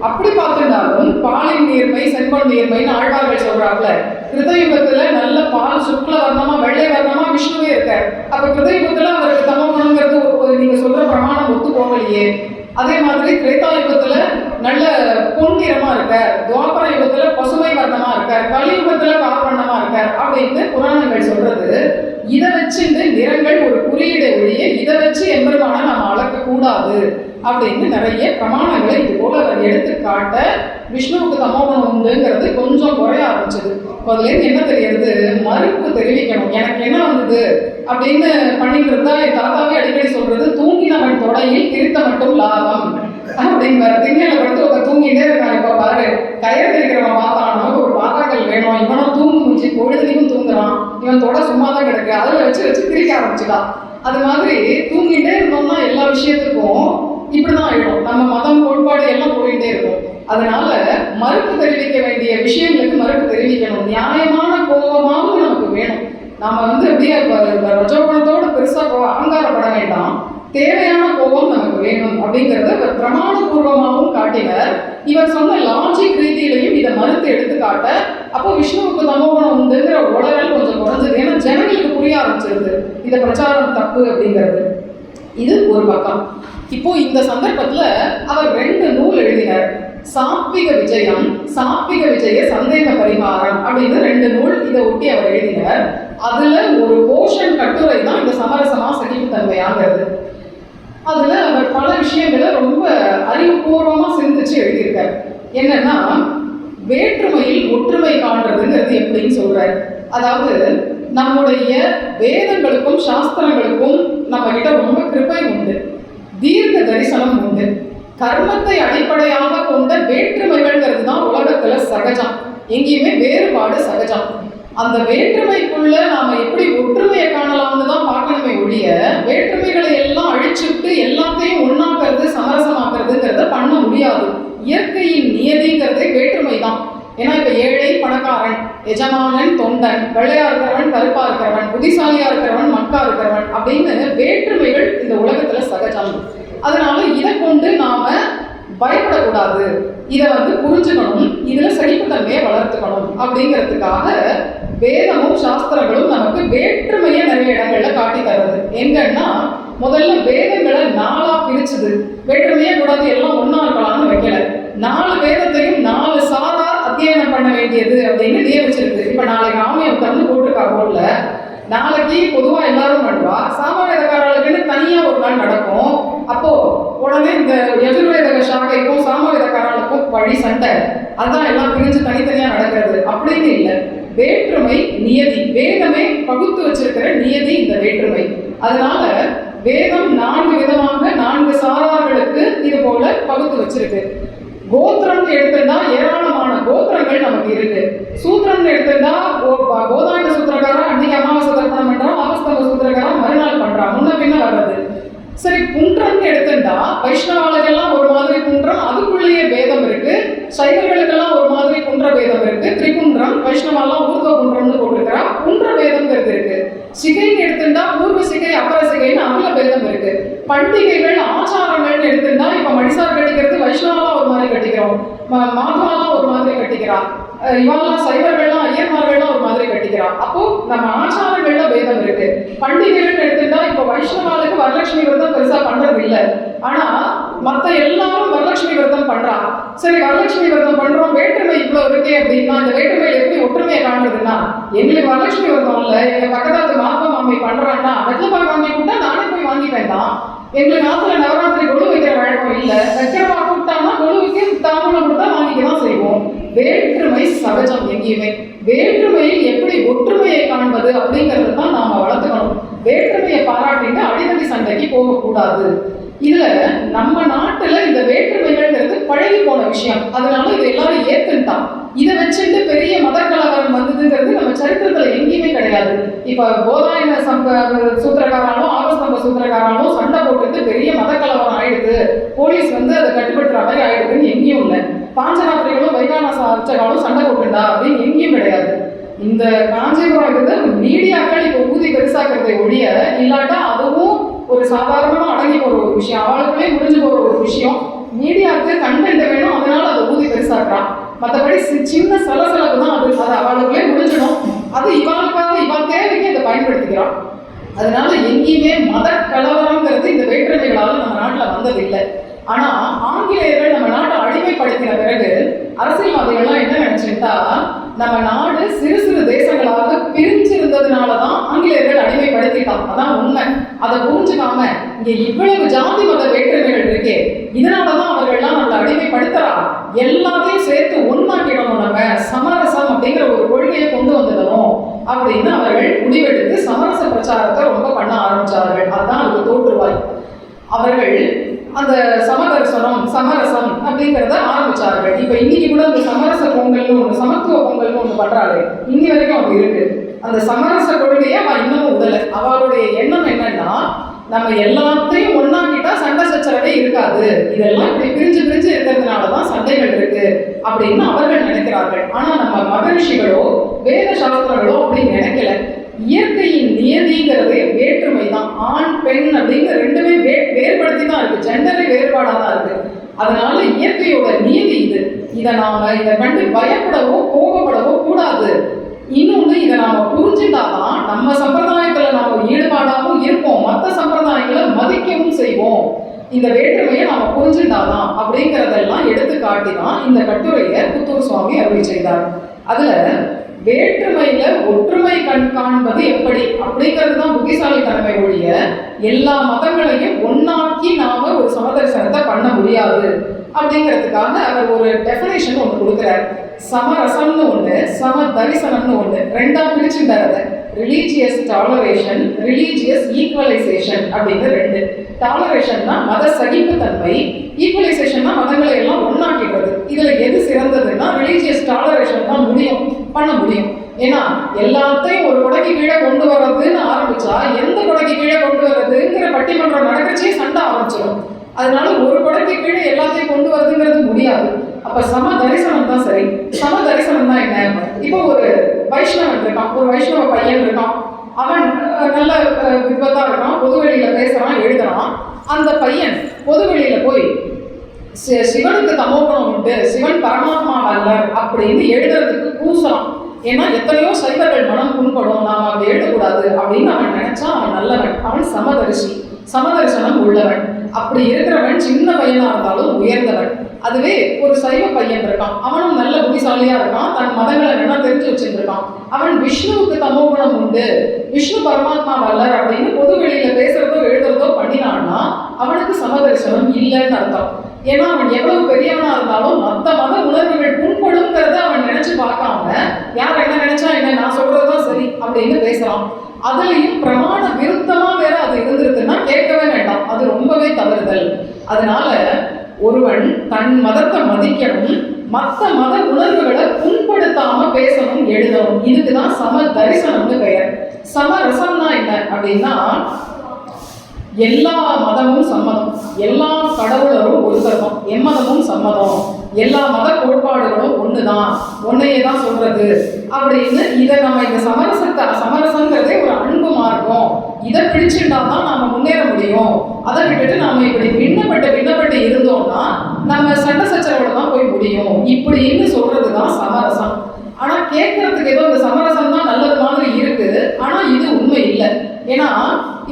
அப்படி பார்த்துட்டாலும் பாலின் நீர்மை, செம்பன் நீர்மைன்னு ஆழ்வார்கள் சொல்றாப்ல, கிருதயுகத்துல நல்ல பால் சுக்ல வர்ணமா வெள்ளை வர்ணமா விஷ்ணுவே இருக்கார். அப்ப கிருதயுகத்துல அவருக்கு தமோகுணம்ங்கிறது நீங்க சொல்ற பிரமாணம் ஒத்து போகலையே. அதே மாதிரி திரேதாயுகத்துல நல்ல பொன்னிறமா இருக்கார், துவாபர யுகத்துல பசுமை வர்ணமா இருக்கார், கலியுகத்துல கார்வண்ணமா இருக்கார் அப்படின்னு புராணங்கள் சொல்றது. இதை வச்சு நிறங்கள் ஒரு குறியீடை ஒழிய இதை வச்சு எம்பெருமான நாம அளக்க கூடாது அப்படின்னு நிறைய பிரமாணங்களை இது போல அவர் எடுத்து காட்ட விஷ்ணுவுக்கு தமோகுணம் உண்டுங்கிறது கொஞ்சம் குறைய ஆரம்பிச்சது. அதுலேருந்து என்ன தெரியுது, மறுப்பு தெரிவிக்கணும். எனக்கு என்ன வந்தது அப்படின்னு பண்ணிட்டு இருந்தா என் தாத்தாவே அடிக்கடி சொல்றது, தூங்கினவன் தொடையில் திருத்த மட்டும் லாபம் அப்படிங்கிற. திண்ணையில படுத்து ஒரு தூங்கிட்டே இருக்கான். இப்ப பாரு, கயிறு தெரிக்கிறவன் பார்த்தான், நமக்கு ஒரு பாதாக்கள் வேணும், இவனும் தூங்கு முடிஞ்சு பொழுதுலையும் தூங்குறான், இவன் தொட சும்மா தான் கிடக்கு, அதில் வச்சு வச்சு திரிக்க ஆரம்பிச்சுட்டான். அது மாதிரி தூங்கிட்டே இருந்தோம்னா எல்லா விஷயத்துக்கும் இப்படிதான் ஆயிடும். நம்ம மதம் கோட்பாடு எல்லாம் போயிட்டே இருக்கும். அதனால மறுப்பு தெரிவிக்க வேண்டிய விஷயங்களுக்கு மறுப்பு தெரிவிக்கணும். நியாயமான கோபமாகவும் நமக்கு வேணும். நாம அப்படியே ரஜோகுணத்தோடு பெருசா அகங்காரப்பட வேண்டாம். தேவையான கோபம் நமக்கு வேணும் அப்படிங்கிறத இவர் பிரமாணபூர்வமாகவும் காட்டினர். இவர் சொன்ன லாஜிக் ரீதியிலையும் இதை மறுத்து எடுத்துக்காட்ட அப்போ விஷ்ணுவுக்கு தமோகுணம் உண்டுங்கிற உளறல் கொஞ்சம் குறைஞ்சது. ஏன்னா ஜனங்களுக்கு புரிய ஆரம்பிச்சிருது இந்த பிரச்சாரம் தப்பு அப்படிங்கிறது. இது ஒரு பக்கம். இப்போ இந்த சந்தர்ப்பத்துல அவர் 2 நூல் எழுதினார். சாத்விக விஜயம், சாத்விக விஜய சந்தேக பரிகாரம் அப்படின்னு 2 நூல் இதை ஒட்டி அவர் எழுதினார். அதுல ஒரு போர்ஷன் கட்டுரை தான் இந்த சமரசமா சகிப்புத்தன்மையாகிறது. அதுல அவர் பல விஷயங்களை ரொம்ப அறிவுபூர்வமா சிந்திச்சு எழுதியிருக்கார். என்னன்னா, வேற்றுமையில் ஒற்றுமை காண்றதுங்கிறது எப்படின்னு சொல்றாரு. அதாவது நம்முடைய வேதங்களுக்கும் சாஸ்திரங்களுக்கும் நம்ம கிட்ட ரொம்ப கிருபை உண்டு, தீர்க்க தரிசனம் உண்டு. கர்மத்தை அடிப்படையாக கொண்ட வேற்றுமைகள்ங்கிறது தான் உலகத்துல சகஜம். எங்கேயுமே வேறுபாடு சகஜம். அந்த வேற்றுமைக்குள்ள நாம எப்படி ஒற்றுமையை காணலாம்னு தான் பார்க்கணுமே ஒழிய, வேற்றுமைகளை எல்லாம் அழிச்சுட்டு எல்லாத்தையும் ஒண்ணாக்குறது சமரசமாக்குறதுங்கிறத பண்ண முடியாது. இயற்கையின் நியதிங்கிறதே வேற்றுமை தான். ஏன்னா இப்ப ஏழை பணக்காரன், எஜமானன் தொண்டன், வெள்ளையா இருக்கிறவன் கருப்பா இருக்கிறவன், புத்திசாலியா இருக்கிறவன் மக்கா இருக்கிறவன் அப்படின்னு வேற்றுமைகள் இந்த உலகத்துல சகஜம். அதனால இதை கொண்டு நாம பயப்படக்கூடாது, இதை புரிஞ்சுக்கணும், இதுல சகிப்புத்தன்மையை வளர்த்துக்கணும் அப்படிங்கிறதுக்காக வேதமும் சாஸ்திரங்களும் நமக்கு வேற்றுமையை நிறைய இடங்கள்ல காட்டி தருது. எங்கன்னா, முதல்ல வேதங்களை 4ஆ பிரிச்சுது. வேற்றுமையே கூடாது, எல்லாம் ஒன்னா இருக்கலாம்னு வைக்கல. 4 வேதத்தையும் 4 சாரா அத்தியனம் பண்ண வேண்டியது அப்படின்னு நியமிச்சிருக்கு. இப்ப நாளைக்கு ஆமையை போட்டிருக்கா போல, நாளைக்கு பொதுவா எல்லாரும் பண்ணுவா, சாமவேதக்காரர்களுக்குன்னு தனியா ஒரு நாள் நடக்கும். அப்போ உடனே இந்த யஜுர்வேத சாகைக்கும் சாமவேதக்காரர்களுக்கும் வழி சண்டை, அதான் எல்லாம் பிரிஞ்சு தனித்தனியா நடக்கிறது அப்படின்னு இல்லை. வேற்றுமை நியதி, வேதமே பகுத்து வச்சிருக்கிற நியதி இந்த வேற்றுமை. அதனால வேதம் 4 விதமாக 4 சாரார்களுக்கு இது போல பகுத்து வச்சிருக்கு. கோத்திரம் எடுத்துட்டா ஏராளமான கோத்திரங்கள் நமக்கு இருக்கு. சூத்திரம் எடுத்துட்டா கோதாண்ட சூத்திரக்காரா அன்னைக்கு அமாவாசை தர்ப்பணம் பண்றான், ஆகஸ்தம்ப சூத்திரக்காரா மறுநாள் பண்றான், முன்ன பின்ன வர்றது. சரி, குன்றம் எடுத்துட்டா வைஷ்ணவாளுக்கெல்லாம் ஒரு மாதிரி குன்றம், அதுக்குள்ளேயே பேதம் இருக்கு. சைவர்களுக்கெல்லாம் ஒரு மாதிரி குன்ற பேதம் இருக்கு. திரிகுன்றம், வைஷ்ணவாலாம் ஊர்வ குன்றம்னு போட்டிருக்கிறா, குன்ற பேதம்ங்கிறது இருக்கு. சிகைன்னு எடுத்துட்டா பூர்வ சிகை அபர சிகைன்னு அதுல பேதம் இருக்கு. பண்டிகைகள் ஆச்சாரங்கள்னு எடுத்துட்டா இப்ப மடிசார் கட்டிக்கிறது வைஷ்ணவாலாம் ஒரு மாதிரி கட்டிக்கிறோம், மாதவாலாம் ஒரு மாதிரி கட்டிக்கிறான், இவெல்லாம் சைவர்கள்லாம் ஐயர்மார்கள்லாம் ஒரு மாதிரி கட்டிக்கிறான். அப்போ நம்ம ஆச்சாரங்கள்ல பேதம் இருக்கு. பண்டிகைகள் எடுத்துட்டா இப்ப வைஷ்ணவாளுக்கு வரலட்சுமி விரதம் பெருசா பண்றது இல்லை, ஆனா மத்த எல்லாரும் வரலட்சுமி விரதம் பண்றான். சரி, வரலட்சுமி விரதம் பண்றோம், வேற்றுமை இவ்வளவு இருக்கே அப்படின்னா இந்த வேற்றுமையில எப்படி ஒற்றுமையை காணுறதுன்னா, எங்களுக்கு வரலட்சுமி விரதம் இல்லை, எங்க பக்கத்தாத்து மாப்பா மாமி பண்றான்னா வெத்தலைப்பாக்கு வாங்கி கூட்டா நானே போய் வாங்கி வேண்டாம். எங்களுக்கு ஆத்துல நவராத்திரி கொலு வைக்கிற வழக்கம் இல்லை, வைக்கிறவா கூப்பிட்டாங்கன்னா கொலுவுக்கு தாமலம் கொடுத்தா வாங்கிக்கதான் செய்வோம். வேற்றுமை சகஜம் எங்கேயுமே. வேற்றுமையில் எப்படி ஒற்றுமையை காண்பது அப்படிங்கிறது தான் நாம வளர்த்துக்கணும். வேற்றுமையை பாராட்டிட்டு அடிதடி சண்டைக்கு போகக்கூடாது. இதுல நம்ம நாட்டுல இந்த வேற்றுமைகள்ங்கிறது பழகி போன விஷயம். அதனால இதை எல்லாரும் ஏத்துட்டான். இதை வச்சுட்டு பெரிய மத கலவரம் வந்ததுங்கிறது நம்ம சரித்திரத்துல எங்கேயுமே கிடையாது. இப்ப போதாயன சூத்திரக்காராலும் ஆகஸ்தம்ப சூத்திரக்காராலும் சண்டை போட்டுட்டு பெரிய மத கலவரம் ஆயிடுது, போலீஸ் அதை கட்டுப்படுத்துற மாதிரி ஆயிடுதுன்னு எங்கேயும் இல்லை. பாஞ்சராத்திரிகளும் வைகானச அர்ச்சகாலும் சண்டை போட்டுண்டா அப்படின்னு எங்கேயும் கிடையாது. இந்த காஞ்சிபுரம் மீடியாக்கள் இப்ப ஊதி பெருசாக்கிறதை ஒழிய இல்லாட்டா அதுவும் ஒரு சாதாரணமா அடங்கி போற ஒரு விஷயம், அவளுக்குள்ளே முடிஞ்சு போற ஒரு விஷயம். மீடியாவுக்கு கண்டென்ட் வேணும், அதனால அதை ஊதி பெருசாக்குறான். மற்றபடி சின்ன சலசலப்பு தான் அது அவளுக்குள்ளே முடிஞ்சிடும். அது இவாளுக்காக இவன் தேவைக்கு அதை பயன்படுத்திக்கிறான். அதனால எங்கேயுமே மத கலவரங்கிறது இந்த வேற்றுமைகளால் நம்ம நாட்டில் வந்ததில்லை. ஆனா ஆங்கிலேயர்கள் நம்ம நாட்டை அடிமைப்படுத்தின பிறகு அரசியல்வாதிகள்லாம் என்ன நினைச்சுட்டா, நம்ம நாடு சிறு சிறு தேசங்களாக பிரிஞ்சிருந்ததுனாலதான் ஆங்கிலேயர்கள் அடிமைப்படுத்திட்டான். அதான் உண்மை. அதை புரிஞ்சுக்காம இங்க இவ்வளவு ஜாதி மத வேற்றுமைகள் இருக்கே, இதனாலதான் அவர்கள்லாம் நம்மளை அடிமைப்படுத்துறா, எல்லாத்தையும் சேர்த்து ஒன்னாக்கிடணும், நம்ம சமரசம் அப்படிங்கிற ஒரு கொள்கையை கொண்டு வந்துடணும் அப்படின்னு அவர்கள் முடிவெடுத்து சமரச பிரச்சாரத்தை ரொம்ப பண்ண ஆரம்பிச்சார்கள். அதுதான் அதுக்கு தோற்றுவாய். அவர்கள் அந்த சமதர்சனம் சமரசம் அப்படிங்கிறத ஆரம்பிச்சார்கள். இப்ப இன்னைக்கு கூட அந்த சமரச பொங்கல்னு ஒண்ணு, சமத்துவ பொங்கல்னு ஒண்ணு பண்றாரு, இன்னி வரைக்கும் அது இருக்கு. அந்த சமரச கொள்கையை அவன் இன்னமும் உதல. அவளுடைய எண்ணம் என்னன்னா, நம்ம எல்லாத்தையும் ஒன்னாக்கிட்டா சண்டை சச்சரவே இருக்காது, இதெல்லாம் இப்படி பிரிஞ்சு பிரிஞ்சு இருக்கிறதுனாலதான் சண்டைகள் இருக்கு அப்படின்னு அவர்கள் நினைக்கிறார்கள். ஆனா நம்ம மகரிஷிகளோ வேத சாஸ்திரங்களோ அப்படி நினைக்கல. இயற்கையின் நியதிங்கிறதே வேற்றுமை தான். ஆண் பெண் அப்படிங்கிற ரெண்டுமே வேறுபடுத்தி தான் இருக்கு, ஜெண்டரே வேறுபாடாக தான் இருக்கு. அதனால இயற்கையோட நியதி இது. இதை கண்டு பயப்படவோ கோபப்படவோ கூடாது. இன்னொன்று, இதை நாம புரிஞ்சுட்டாதான் நம்ம சம்பிரதாயத்துல நாம ஈடுபாடாகவும் இருப்போம், மற்ற சம்பிரதாயங்களை மதிக்கவும் செய்வோம். இந்த வேற்றுமையை நாம புரிஞ்சுட்டாதான் அப்படிங்கிறதெல்லாம் எடுத்து காட்டிதான் இந்த கட்டுரையை புத்தூர் சுவாமி அருளி செய்தார். அதுல வேற்றுமையில ஒற்றுமை காண்பது எப்படி அப்படிங்கிறது தான் புத்திசாலித்தன்மை ஒழிய எல்லா மதங்களையும் ஒன்னாக்கி நாம ஒரு சமதர்சனத்தை பண்ண முடியாது அப்படிங்கிறதுக்காக அவர் ஒரு டெஃபினேஷன் ஒன்று கொடுக்குறார். சமரசம்னு ஒன்று, சம தரிசனம்னு ஒன்று, ரெண்டா பிரிச்சுட்டார். ரிலீஜியஸ் டாலரேஷன், ரிலீஜியஸ் ஈக்குவலைசேஷன் அப்படின்னு ரெண்டு. டாலரேஷன்னா மத சகிப்புத்தன்மை, ஈக்குவலைசேஷன்னா மதங்களை எல்லாம் ஒன்னாக்கிடுறது. இதுல எது சிறந்ததுன்னா ரிலீஜியஸ் டாலரேஷன் தான் பண்ண முடியும். ஏன்னா எல்லாத்தையும் ஒரு கொடைக்கு கீழே கொண்டு வர்றதுன்னு ஆரம்பிச்சா எந்த கொடைக்கு கீழே கொண்டு வர்றதுங்கிற பட்டிமன்றம் நடக்கச்சே சண்டை ஆரம்பிச்சிடும். அதனால ஒரு கொடைக்கு கீழே எல்லாத்தையும் கொண்டு வரதுங்கிறது முடியாது. அப்ப சம தரிசனம் தான் சரி. சம தரிசனம் தான் என்ன? இப்போ ஒரு வைஷ்ணவன் இருக்கான், ஒரு வைஷ்ணவ பையன் இருக்கான், அவன் நல்ல வித்வத்தா இருக்கான், பொதுவெளியில பேசுறான், எழுதுறான். அந்த பையன் பொதுவெளியில போய் சிவனுக்கு தமோகுணம் உண்டு, சிவன் பரமாத்மா அல்ல அப்படின்னு எழுதுறதுக்கு கூசலாம். ஏன்னா எத்தனையோ சைவர்கள் மனம் புண்படும், நாம அப்படி எழுதக்கூடாது அப்படின்னு அவன் நினைச்சா அவன் நல்லவன், அவன் சமதரிசி, சமதர்சனம் உள்ளவன். அப்படி இருக்கிறவன் சின்ன பையனா இருந்தாலும் உயர்ந்தவன். அதுவே ஒரு சைவ பையன் இருக்கான், அவனும் நல்ல புத்திசாலியா இருக்கான், தன் மதங்களை என்ன தெரிஞ்சு வச்சுருக்கான், அவன் விஷ்ணுவுக்கு தமோகுணம் உண்டு, விஷ்ணு பரமாத்மா வல்லர் அப்படின்னு பொது வெளியில பேசுறதோ எழுதுறதோ பண்ணினான்னா அவனுக்கு சமதர்சனம் இல்லைன்னு அர்த்தம். ஏன்னா அவன் எவ்வளவு பெரியவனா இருந்தாலும் மற்ற மத உணர்வுகள் புண்படுங்கிறத அவன் நினைச்சு பார்க்காம யார் என்ன நினைச்சா என்ன, நான் சொல்றதுதான் சரி அப்படின்னு பேசுறான். அதுலயும் பிரமாண விருத்தமா வேற அது இருந்திருக்குன்னா கேட்கவே வேண்டாம், அது ரொம்பவே தவறுதல். அதனால ஒருவன் தன் மதத்தை மதிக்கணும், மற்ற மத உணர்வுகளை புண்படுத்தாம பேசணும், எழுதணும். இதுக்குதான் சம தரிசனம்னு பெயர். சமரசம்னா என்ன அப்படின்னா, எல்லா மதமும் சம்மதம், எல்லா கடவுளரும் ஒருத்தரும், எம்மதமும் சம்மதம், எல்லா மத கோட்பாடுகளும் ஒண்ணுதான், ஒன்னையே தான் சொல்றது அப்படின்னு. இதை நம்ம இந்த சமரசங்கிறதே ஒரு அன்பு மார்க்கம், இதை பிடிச்சுட்டா தான் நாம முன்னேற முடியும். அதை விட்டுட்டு நாம இப்படி பின்னப்பட்டு இருந்தோம்னா நம்ம சண்டை சச்சரவோட தான் போய் முடியும் இப்படின்னு சொல்றதுதான் சமரசம். ஆனா கேட்கறதுக்கு ஏதோ இந்த சமரசம் தான் நல்லது மாதிரி இருக்கு, ஆனா இது உண்மை இல்லை. ஏன்னா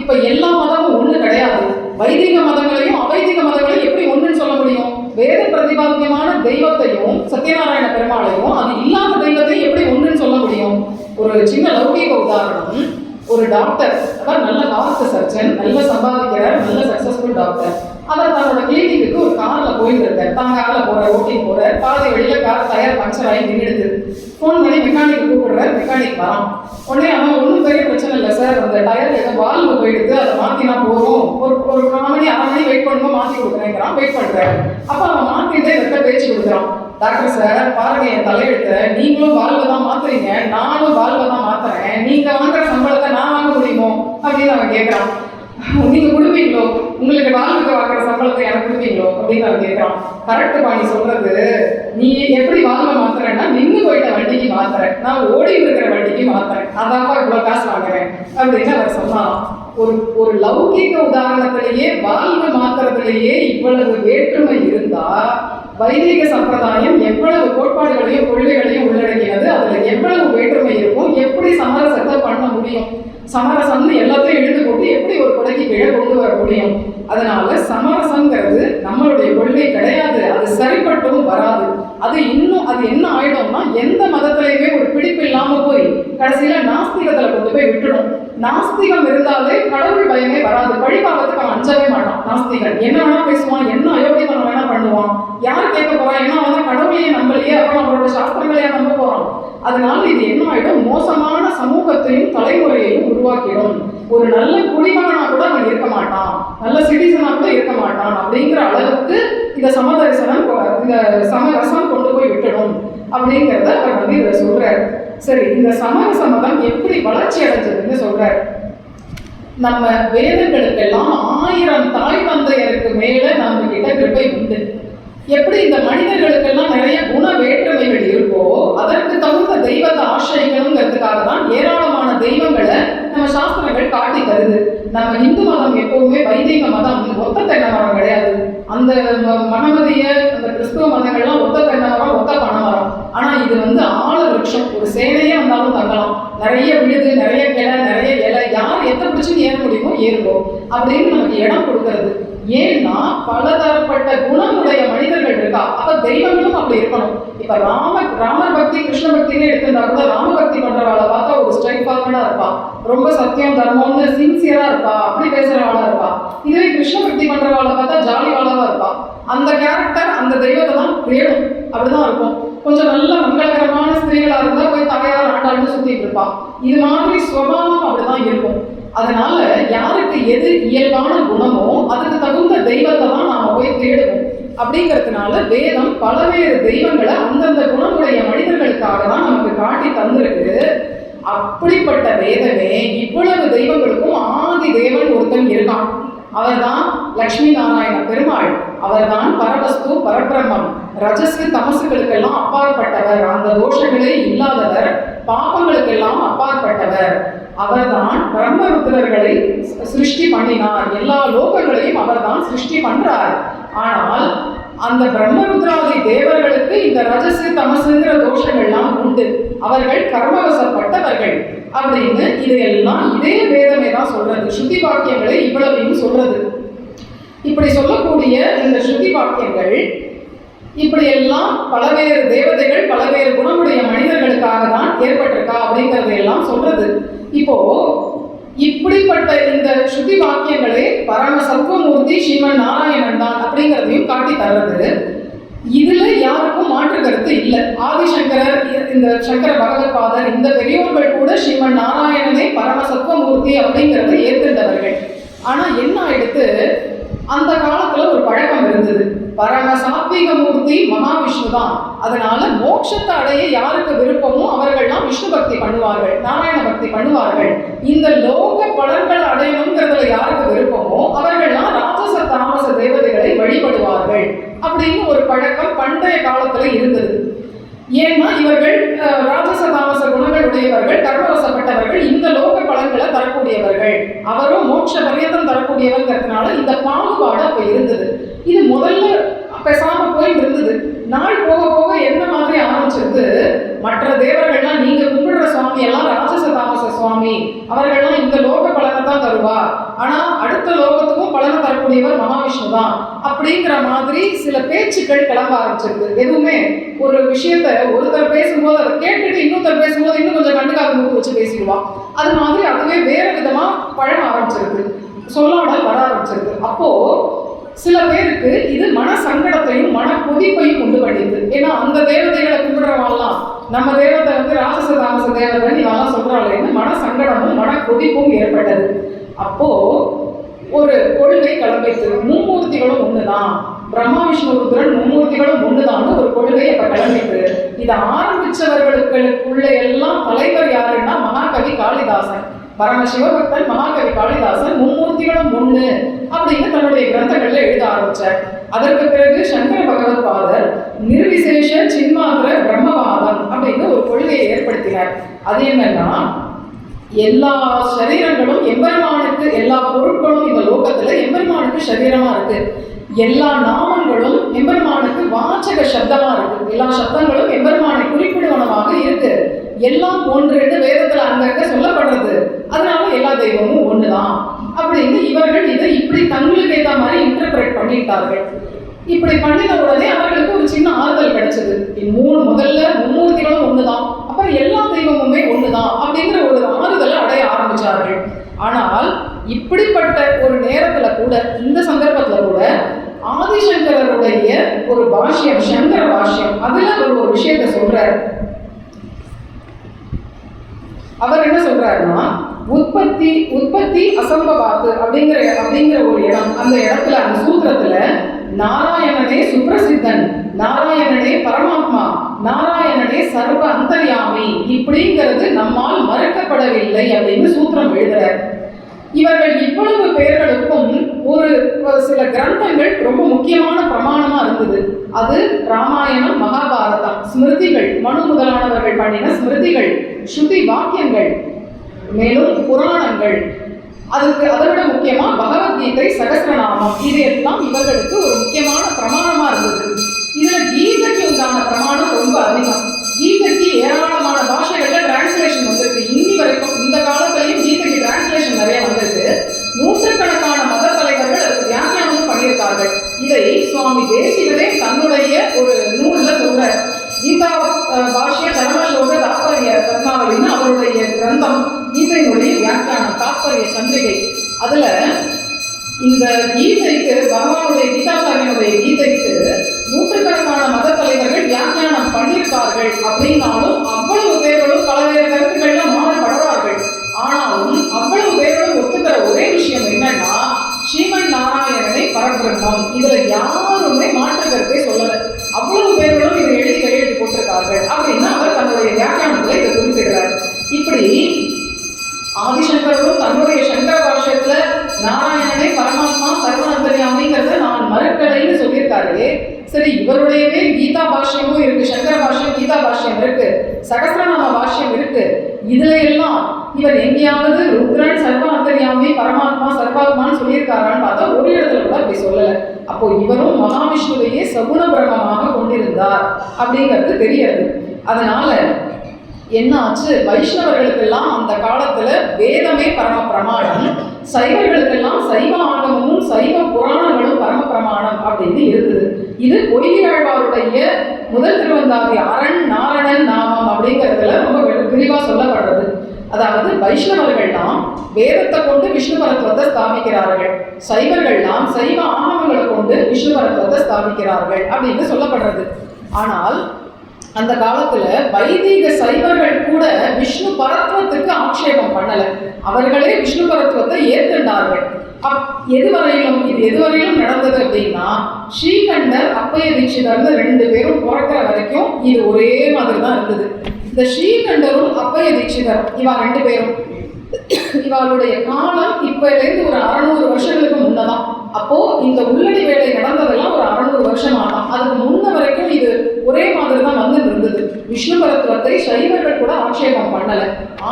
இப்ப எல்லா மதமும் ஒண்ணு கிடையாது. வைதிக மதங்களையும் அவைதிக மதங்களையும் எப்படி ஒண்ணுன்னு சொல்ல முடியும்? வேத பிரதிபாத்தியமான தெய்வத்தையும் சத்யநாராயண பெருமாளையும் அது இல்லாத தெய்வத்தையும் எப்படி ஒண்ணுன்னு சொல்ல முடியும்? ஒரு சின்ன லௌகீக உதாரணம். ஒரு டாக்டர், அவர் நல்ல ஹார்ட் சர்ஜன், நல்ல சம்பாதிக்கிறார், நல்ல சக்சஸ்ஃபுல் டாக்டர். அவர் தன்னோட கிளினிக்கு ஒரு கார்ல போயிட்டு இருக்கார், தான் கார்ல போறார், ஓட்டிங் போறார். பாதி வெளியில கார் டயர் பஞ்சர் ஆகி நின்றுடுது. ஃபோன் பண்ணி மெக்கானிக் கூப்பிடுறாரு, மெக்கானிக் வரான். உடனே அவன் ஒன்றும் பெரிய பிரச்சனை இல்லை சார், அந்த டயர் ஏதோ வால்வு போயிடுது, அதை மாத்தினா போதும், ஒரு 4 மணி 1/2 மணி வெயிட் பண்ணும்போது மாற்றி கொடுக்குறேங்கிறான். வெயிட் பண்றாரு. அப்ப அவன் மாத்திட்டே வெட்ட பேச்சு கொடுக்குறான். டாக்டர் சார் பாருங்க, என் தலையெழுத்த நீங்களும் வால்வை தான் மாத்துறீங்க, நானும் வால்வை தான் மாத்துறேன், நீங்க வாங்குற சம்பளத்தை நான் வாங்க முடியுமோ அப்படின்னு அவன் கேட்கறான். நீங்க கொடுப்பீங்களோ, உங்களுக்கு வாழ்வுக்கு வாங்குற சம்பளத்தை எனக்கு கொடுப்பீங்களோ அப்படின்னு அவன் கேட்கறான். கரெக்ட் பாணி சொல்றது, நீ எப்படி வாழ்வை மாத்துறேன்னா நின்று போயிட்ட வண்டிக்கு மாத்துறேன், நான் ஓடி இருக்கிற வண்டிக்கு மாத்துறேன், அதாப்பா இவ்வளவு காசு வாங்குறேன் அப்படின்னு அவர் சொன்னான். ஒரு லௌகீக உதாரணத்திலேயே வாழ்வு மாத்துறதுலேயே இவ்வளவு வேற்றுமை இருந்தா வைதிக சம்பிரதாயம் எவ்வளவு கோட்பாடுகளையும் கொள்கைகளையும் உள்ளடக்கினது, அதுல எவ்வளவு வேற்றுமை இருக்கும், எப்படி சமரசத்தை பண்ண முடியும்? சமரசம்னு எல்லாத்தையும் எழுந்து போட்டு எப்படி ஒரு கொடைக்கு கீழே கொண்டு வர முடியும்? அதனால சமரசங்கிறது நம்மளுடைய கொள்கை கிடையாது, அது சரிப்பட்டும் வராது. அது என்ன ஆயிடும்னா எந்த மதத்திலையுமே ஒரு பிடிப்பு இல்லாம போய் கடைசியில நாஸ்திகத்துல கொண்டு போய் விட்டுடும். நாஸ்திகம் இருந்தாலே கடவுள் பயமே வராது. பழிபாவத்துக்கு அவன் அஞ்சவே மாட்டான். நாஸ்திகன் என்ன வேணா பேசுவான், என்ன அயோக்கியத்தனம் வேணா பண்ணுவான், யார் கேட்க போறான், ஏன்னா அவன் கடவுளையே நம்பலையே, அப்புறம் அவரோட சாஸ்திரங்களையா நம்ப போறான். அதனால இது என்ன ஆயிடும், மோசமான சமூகத்தையும் தலைமுறையையும் உருவாக்கிடும். ஒரு நல்ல குடிமகனா கூட அவன் இருக்க மாட்டான், நல்ல சிட்டிசனா கூட இருக்க மாட்டான். அப்படிங்கிற அளவுக்கு இந்த சமதரிசனம், இந்த சமரசம் கொண்டு போய் விட்டுடும் அப்படிங்கிறத அவர் வந்து இதை சொல்றாரு. சரி, இந்த சமரச மதம் எப்படி வளர்ச்சி அடைஞ்சதுன்னு சொல்றாரு. நம்ம வேதங்களுக்கெல்லாம் 1000 தாய் தந்தையருக்கு மேல நம்ம கிட்ட கிருபை உண்டு. எப்படி இந்த மனிதர்களுக்கெல்லாம் நிறைய குண வேற்றுமைகள் இருக்கோ அதற்கு தகுந்த தெய்வத்தை ஆசிரியக்கணுங்கிறதுக்காக தான் ஏராளமான தெய்வங்களை நம்ம சாஸ்திரங்கள் காட்டி தருது. நம்ம இந்து மதம் எப்பவுமே வைதிக மதம் ஒத்த தென்னை மரம் கிடையாது. அந்த மனமதிய அந்த கிறிஸ்துவ மதங்கள்லாம் ஒத்த தென்னை மரம், ஒத்த பனை மரம். ஆனா இது வந்து ஆழ விருட்சம், ஒரு சேனையே வந்தாலும் தங்கலாம். நிறைய விழுது, நிறைய கிளை, நிறைய இலை, யார் எத்த பிடிச்சுன்னு ஏற முடியுமோ ஏறுவோம் அப்படின்னு நமக்கு இடம் கொடுக்கறது. ஏன்னா பலதரப்பட்ட குணமுடைய மனிதர்கள் இருக்கா, அப்ப தெய்வங்களும் அப்படி இருக்கணும். இப்ப ராமர் பக்தி கிருஷ்ண பக்தின்னு எடுத்துட்டா கூட ராம பக்தி பண்றவாளை பார்த்தா ஒரு ஸ்ட்ரைட் ஃபார்வர்டா இருப்பா, ரொம்ப சத்தியம் தர்மம்னு சின்சியரா இருப்பா, அப்படி பேசுறவாளா இருப்பா. இதுவே கிருஷ்ண பக்தி பண்றவாளை பார்த்தா ஜாலிவாளவா இருப்பா. அந்த கேரக்டர் அந்த தெய்வத்தை தான் தேடும், அப்படிதான் இருக்கும். கொஞ்சம் நல்ல மங்களகரமான ஸ்திரீகளா இருந்தா போய் தாயார் ஆண்டாள்னு சுத்திட்டு இருப்பா. இது மாதிரி சுபாவம் அப்படிதான் இருக்கும். அதனால யாருக்கு எது இயல்பான குணமோ அதுக்கு தகுந்த தெய்வத்தை தான் நாம போய் தேடுவோம். அப்படிங்கிறதுனால வேதம் பலவேறு தெய்வங்களை அந்தந்த குணமுடைய மனிதர்களுக்காக தான் நமக்கு காட்டி தந்திருக்கு. அப்படிப்பட்ட வேதமே இவ்வளவு தெய்வங்களுக்கும் ஆதி தேவன் ஒருத்தன் இருக்கான். அவர்தான் லட்சுமி நாராயண பெருமாள். அவர்தான் பரவஸ்து பரபிரம்மம். ரஜசு தமசுகளுக்கெல்லாம் அப்பாற்பட்டவர், அந்த தோஷங்களே இல்லாதவர், பாபங்களுக்கெல்லாம் அப்பாற்பட்டவர். அவர்தான் பிரம்மருத்ரர்களை சிருஷ்டி பண்ணினார். எல்லா லோகங்களையும் அவர்தான் சிருஷ்டி பண்றார். ஆனால் அந்த பிரம்மருத்ராதி தேவர்களுக்கு இந்த ரஜசு தமசுங்கிற தோஷங்கள்லாம் உண்டு. அவர்கள் கர்மவசப்பட்டவர்கள் அப்படின்னு இதையெல்லாம் இதே வேதமே தான் சொல்றது. ஸ்ருதி வாக்கியங்களை இவ்வளவையும் சொல்றது. இப்படி சொல்லக்கூடிய இந்த ஸ்ருதி வாக்கியங்கள் இப்படியெல்லாம் பலவேறு தேவதைகள் பலவேறு குணமுடைய மனிதர்களுக்காக தான் ஏற்பட்டிருக்கா அப்படிங்கறதையெல்லாம் சொல்றது. இப்போ இப்படிப்பட்ட இந்த ஸ்ருதி வாக்கியங்களே பரம சத்வமூர்த்தி ஸ்ரீமன் நாராயணன் தான் அப்படிங்கிறதையும் காட்டி தர்றது. இதுல யாருக்கும் மாற்று கருத்து இல்லை. ஆதிசங்கரர், இந்த சங்கர பகவத்பாதர், இந்த பெரியோர்கள் கூட ஸ்ரீமன் நாராயணனே பரம சத்வமூர்த்தி அப்படிங்கிறத ஏற்றுண்டவர்கள். ஆனா என்ன ஆயிடுத்து, அந்த காலத்துல ஒரு பழக்கம் இருந்தது. பரம சாத்வீக மூர்த்தி மகாவிஷ்ணு தான். அதனால மோட்சத்தை அடைய யாருக்கு விருப்பமோ அவர்கள்லாம் விஷ்ணு பக்தி பண்ணுவார்கள், நாராயண பக்தி பண்ணுவார்கள். இந்த லோக பலன்களை அடையணுங்கிறதுல யாருக்கு விருப்பமோ அவர்கள்லாம் ராஜச தாமச தேவதைகளை வழிபடுவார்கள் அப்படின்னு ஒரு பழக்கம் பண்டைய காலத்துல இருந்தது. ஏன்னா இவர்கள் ராஜச தாமச குணங்களுடையவர்கள், கர்மவசப்பட்டவர்கள், இந்த லோக பலன்களை தரக்கூடியவர்கள், அவரும் மோட்ச பரியந்தம் தரக்கூடியவங்கிறதுனால இந்த பாகுபாடு அப்ப இருந்தது. இது முதல்ல பேசாம போயிட்டு இருந்தது. நாள் போக போக என்ன மாதிரி ஆரம்பிச்சிருக்கு, மற்ற தேவர்கள்லாம் நீங்க கும்பிடுற சுவாமி எல்லாம் ராஜச தாமச சுவாமி, அவர்கள்லாம் இந்த லோக பலனை தான் தருவா, ஆனா அடுத்த லோகத்துக்கும் பலனை தரக்கூடியவர் மகாவிஷ்ணு தான் அப்படிங்கிற மாதிரி சில பேச்சுக்கள் கிளம்ப ஆரம்பிச்சிருக்கு. எதுவுமே ஒரு விஷயத்த ஒருத்தர் பேசும்போது அதை கேட்டுட்டு இன்னொருத்தர் பேசும்போது இன்னும் கொஞ்சம் கண்டுக்காத மூக்கு வச்சு பேசிடுவான். அது மாதிரி அதுவே வேற விதமா பழக ஆரம்பிச்சிருக்கு, சொல்லாடல் வர ஆரம்பிச்சிருக்கு. அப்போ சில பேருக்கு இது மன சங்கடத்தையும் மன கொதிப்பையும் உண்டு பண்ணிடுது. ஏன்னா அந்த தேவதைகளை கும்பிடுறவாள்லாம் நம்ம தேவதை வந்து ராஜச தாமச தேவதை இவெல்லாம் சொல்றாளேன்னு மன சங்கடமும் மன கொதிப்பும் ஏற்பட்டது. அப்போ ஒரு கொள்கை கிளம்பிச்சு, மும்மூர்த்திகளும் ஒண்ணுதான், பிரம்மா விஷ்ணு ருத்ரன் மும்மூர்த்திகளும் ஒண்ணுதான் ஒரு கொள்கை அப்ப கிளம்பிட்டு. இதை ஆரம்பிச்சவர்களுக்குள்ள எல்லாம் தலைவர் யாருன்னா மகாகவி காளிதாசன். பரம சிவபக்தன் மகாகவி காளிதாசன் மும்மூர்த்திகளும் ஒண்ணு அப்படின்னு தன்னுடைய கிரந்தங்கள்ல எழுத ஆரம்பிச்சார். அதற்கு பிறகு சங்கர பகவத்பாதர் நிர்விசேஷ சின்மாத்திர பிரம்மவாதம் அப்படின்னு ஒரு கொள்கையை ஏற்படுத்தினார். அது என்னன்னா, எல்லா சரீரங்களும் எம்பெருமானுக்கு, எல்லா பொருட்களும் இந்த லோகத்துல எம்பெருமானுக்கு சரீரமா இருக்கு, எல்லா நாமங்களும் எம்பெருமானுக்கு வாசக சப்தமா இருக்கு, எல்லா சப்தங்களும் எம்பெருமானை குறிப்பிடுவனமாக இருக்கு, எல்லாம் ஒன்று வேதத்துல அங்கங்க சொல்லப்படுறது, அதனால எல்லா தெய்வமும் ஒண்ணுதான் அப்படின்னு இவர்கள் இதை இப்படி தங்களுக்கு ஏற்ற மாதிரி இன்டர்பிரேட் பண்ணிட்டார்கள். இப்படி பண்ணின உடனே அவர்களுக்கு ஒரு சின்ன ஆறுதல் கிடைச்சது. இப்படிப்பட்ட ஒரு நேரத்துல கூட, இந்த சந்தர்ப்பத்துல கூட ஆதிசங்கரருடைய ஒரு பாஷ்யம், சங்கர பாஷ்யம், அதுல அவர் ஒரு விஷயத்த சொல்றாரு. அவர் என்ன சொல்றாருன்னா, உற்பத்தி அசம்பவாத்து அப்படிங்கிற ஒரு இடம், அந்த இடத்துல, அந்த சூத்திரத்துல நாராயணனே சுப்ரசித்தன், நாராயணனே பரமாத்மா, நாராயணனே சர்வ அந்தர்யாமி இப்படிங்கிறது நம்மால் மறுக்கப்படவில்லை அப்படின்னு சூத்திரம் எழுதுறார். இவர்கள் இவ்வளவு பேர்களுக்கும் ஒரு சில கிரந்தங்கள் ரொம்ப முக்கியமான பிரமாணமா இருந்தது. அது ராமாயணம், மகாபாரதம், ஸ்மிருதிகள், மனு முதலானவர்கள் பண்ணின ஸ்மிருதிகள், ஸ்ருதி வாக்கியங்கள், மேலும் புராணங்கள், அதை விட முக்கியமா பகவத்கீதை, சகஸ்ரநாமம், இது எல்லாம் இவர்களுக்கு ஒரு முக்கியமான பிரமாணமா இருந்தது. இதுல கீதைக்கு உண்டான பிரமாணம் ரொம்ப அதிகம். கீதைக்கு ஏராளமான பாஷைகள்ல டிரான்ஸ்லேஷன் வந்திருக்கு. இன்னி வரைக்கும் இந்த காலத்திலையும் கீதைக்கு டிரான்ஸ்லேஷன் நிறைய வந்திருக்கு. நூற்றுக்கணக்கான மத தலைவர்கள் அதுக்கு வியாக்கியானமும் பண்ணியிருக்கார்கள். இதை சுவாமி தேசிகரே தன்னுடைய ஒரு நூல்ல சொல்ற கீதா பாஷ்ய தர்மஸ்லோக தாத்பரிய ரத்னாவளின்னு அவருடைய கிரந்தம், கீதையினுடைய வியாக்கியானம், தாத்பரிய சந்திரிகை. அதுல இந்த கீதைக்கு, பகவானுடைய கீதாச்சாரியனுடைய கீதைக்கு நூற்றுக்கணக்கான மத தலைவர்கள் வியாக்கியானம் பண்ணியிருக்கார்கள். அப்படின்னாலும் அவ்வளவு பேர்களும் பல்வேறு கருத்துக்கள்ல மாறுபடுவார்கள். ஆனாலும் அவ்வளவு பேர்களும் ஒத்துக்கிற ஒரே விஷயம் என்னன்னா, ஸ்ரீமன் நாராயணனை பரபிரம்மம். இதுல யாருமே மாற்று கருத்தை சொல்லல. அவ்வளவு பேர்களும் இதை எழுதி கையெழுத்து போட்டிருக்கார்கள் அப்படின்னு அவர் தன்னுடைய வியாக்கியானத்துல இதை குறிப்பிடுறார். இப்படி ஆதிசங்கரும் தன்னுடைய சங்கர பாஷ்யத்துல நாராயணனே பரமாத்மா சர்வ அந்தர்யாமிங்கிறத நான் மறுக்கலைன்னு சொல்லியிருக்காரு. சரி, இவருடையவே கீதா பாஷ்யமும் இருக்கு, சங்கர பாஷ்யம், கீதா பாஷ்யம் இருக்கு, சகஸ்ரநாம பாஷ்யம் இருக்கு. இதுல எல்லாம் இவர் எங்கேயாவது ருத்ரன் சர்வ அந்தர்யாமி பரமாத்மா சர்வாத்மான்னு சொல்லியிருக்காரான்னு பார்த்தா ஒரு இடத்துல கூட அப்படி சொல்லலை. அப்போ இவரும் மகாவிஷ்ணுவையே சகுண பிரம்மமாக கொண்டிருந்தார் அப்படிங்கிறது தெரியாது. அதனால என்ன ஆச்சு, வைஷ்ணவர்களுக்கெல்லாம் அந்த காலத்துல வேதமே பரம பிரமாணம், சைவர்களுக்கெல்லாம் சைவ ஆகமமும் சைவ புராணங்களும் பரம பிரமாணம் அப்படின்னு இருக்குது. இது பொய்யாழ்வாருடைய முதல் திருவந்தாதி அரண் நாரணன் நாமம் அப்படிங்கிறதுல ரொம்ப விரிவா சொல்லப்படுறது. அதாவது வைஷ்ணவர்கள்லாம் வேதத்தை கொண்டு விஷ்ணு பரத்துவத்தை ஸ்தாபிக்கிறார்கள், சைவர்கள்லாம் சைவ ஆகமங்களை கொண்டு விஷ்ணு பரத்துவத்தை ஸ்தாபிக்கிறார்கள் அப்படின்னு சொல்லப்படுறது. ஆனால் அந்த காலத்துல வைதிக சைவர்கள் கூட விஷ்ணு பரத்துவத்துக்கு ஆட்சேபம் பண்ணல, அவர்களே விஷ்ணு பரத்துவத்தை ஏற்றுண்டார்கள். இது எதுவரையிலும் நடந்தது அப்படின்னா, ஸ்ரீகண்டர் அப்பைய தீட்சிதர்னு ரெண்டு பேரும் பிறக்கிற வரைக்கும் இது ஒரே மாதிரி தான் இருந்தது. இந்த ஸ்ரீகண்டரும் அப்பைய தீட்சிதர் இவா ரெண்டு பேரும், இவளுடைய காலம் இப்பலேருந்து ஒரு 600 வருஷங்களுக்கு முன்னதான். அப்போ இந்த உள்ளடி வேலை நடந்ததெல்லாம் ஒரு 600 வருஷம் ஆகும். அதுக்கு முன்ன வரைக்கும் இது ஒரே மாதிரி தான் வந்து இருந்தது. விஷ்ணு பரத்துவத்தை சைவர்கள் கூட ஆட்சேபம் பண்ணல.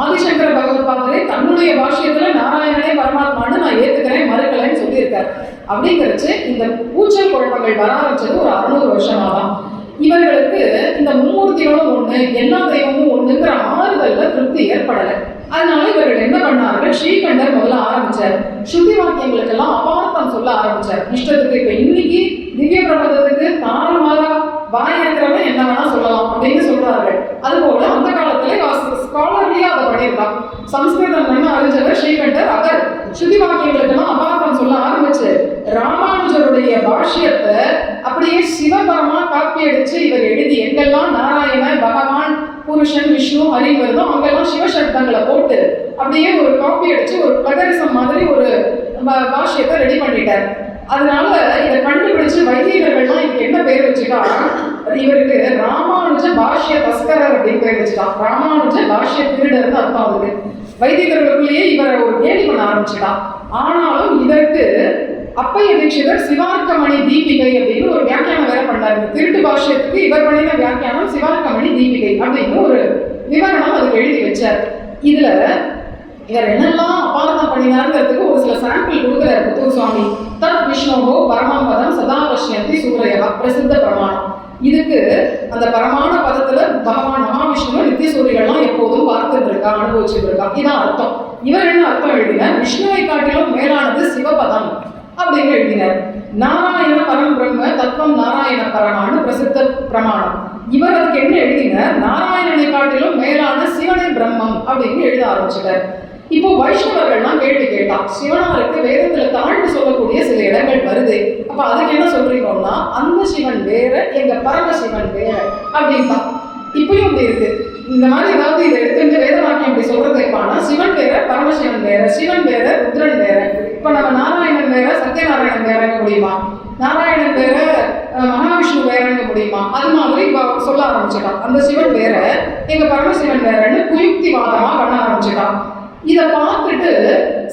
ஆதிசங்கர பகவத்பாதரே தன்னுடைய பாஷ்யத்துல நாராயணனே பரமாத்மான்னு நான் ஏத்துக்கிறேன், மறுக்கலைன்னு சொல்லியிருக்காரு. அப்படிங்கிறச்சு இந்த கூச்சல் குழப்பங்கள் வர ஆரம்பிச்சது ஒரு 600 வருஷமா தான். இவர்களுக்கு இந்த மும்மூர்த்திகளும் ஒண்ணு, எல்லா தெய்வமும் ஒண்ணுங்கிற ஆறுதல்ல திருப்தி ஏற்படலை. அதனால இவர்கள் என்ன பண்ணார்கள், ஸ்ரீகண்டர் முதல்ல ஆரம்பிச்சார், ஸ்ருதி வாக்கியங்களுக்கெல்லாம் அபார்த்தம் சொல்ல ஆரம்பிச்சார். இஷ்டத்துக்கு இப்ப இன்னைக்கு திவ்ய பிரபந்தத்துக்கு தாரமாரா வாய் இருக்கிறவன் என்ன வேணா சொல்லலாம் அப்படின்னு சொல்றார்கள். அதுபோல அந்த காலத்துல ஸ்காலர்லியா அதை பண்ணியிருக்கான். சம்ஸ்கிருதம் என்ன அறிஞ்சவர் ஸ்ரீகண்டர். அவர் ஸ்ருதி வாக்கியங்களுக்கெல்லாம் அபார்த்தம் சொல்ல ஆரம்பிச்சு ராமானுஜருடைய பாஷ்யத்தை அப்படியே சிவபரமா காப்பி அடிச்சு இவர் எழுதி, எங்கெல்லாம் நாராயண பகவான் புருஷன் விஷ்ணு ஹரி வருதோ அங்கெல்லாம் சிவசப்தங்களை போட்டு அப்படியே ஒரு காப்பி அடிச்சு ஒரு பிளகரிசம் மாதிரி ஒரு பாஷ்யத்தை ரெடி பண்ணிட்டார். அதனால இதை கண்டுபிடிச்சு வைதிகர்கள்லாம் இதுக்கு என்ன பேர் வச்சுட்டா, இவருக்கு ராமானுஜ பாஷ்ய தஸ்கரர் அப்படின்னு பேர் வச்சுட்டான். ராமானுஜ பாஷ்ய திருடர்னு அர்த்தம். அதுக்கு வைதிகர்களுக்குள்ளேயே இவரை ஒரு கேலி பண்ண ஆரம்பிச்சுட்டான். ஆனாலும் இதற்கு அப்பைய தீட்சிதர் சிவார்க்கமணி தீபிகை அப்படின்னு ஒரு வியாக்கியானம் வேற பண்ணார். இந்த திருட்டு பாஷ்யத்துக்கு இவர் பண்ணின வியாக்கியானம் சிவார்க்கமணி தீபிகை அப்படின்னு ஒரு விவரணம் அதுக்கு எழுதி வச்சார். இதுல இவர் என்னெல்லாம் அபார்த்தம் பண்ணினாருங்கிறதுக்கு ஒரு சில சாம்பிள் கொடுக்குறாரு புத்தூர் சுவாமி. தத் விஷ்ணோகோ பரமம் பதம் சதா பஷ்யந்தி சூரியகா பிரசித்த பிரமாணம். இதுக்கு அந்த பரமான பதத்துல பகவான் மகாவிஷ்ணுவை நித்திய சூரியர்கள்லாம் எப்போதும் பார்த்துட்டு இருக்கா, அனுபவிச்சுட்டு இருக்கா, இதான் அர்த்தம். இவர் என்ன அர்த்தம் எழுதினார், விஷ்ணுவை காட்டிலும் மேலானது சிவபதம் அப்படின்னு எழுதினார். நாராயண பரம் பிரம்ம தத்துவம் நாராயண பரமானு பிரசித்த பிரமாணம். இவர் அதுக்கு என்ன எழுதினார், நாராயணனை காட்டிலும் மேலான சிவனை பிரம்மம் அப்படின்னு எழுத ஆரம்பிச்சிட்டார். இப்போ வைஷ்ணவர்கள்லாம் கேள்வி கேட்டான், சிவனாருக்கு வேதத்துல தாழ்ந்து சொல்லக்கூடிய சில இடங்கள் வருது, அப்ப அதுக்கு என்ன சொல்றீங்கன்னா அந்த சிவன் வேற, எங்க பரமசிவன் வேற அப்படின்ட்டான். இப்பயும் அப்படி இருக்கு. இந்த மாதிரி ஏதாவது இதை எடுத்துட்டு வேத வாக்கியம் அப்படி சொல்றது இருப்பான்னா சிவன் வேற பரமசிவன் வேற, சிவன் வேற ருத்ரன் வேற. இப்ப நம்ம நாராயணன் வேற சத்யநாராயணன் வேறங்க முடியுமா? நாராயணன் வேற மகாவிஷ்ணு வேறங்க முடியுமா? அது மாதிரி சொல்ல ஆரம்பிச்சுட்டான். அந்த சிவன் வேற எங்க பரமசிவன் வேறன்னு குயுக்திவாதமா பண்ண ஆரம்பிச்சுட்டான். இதை பார்த்துட்டு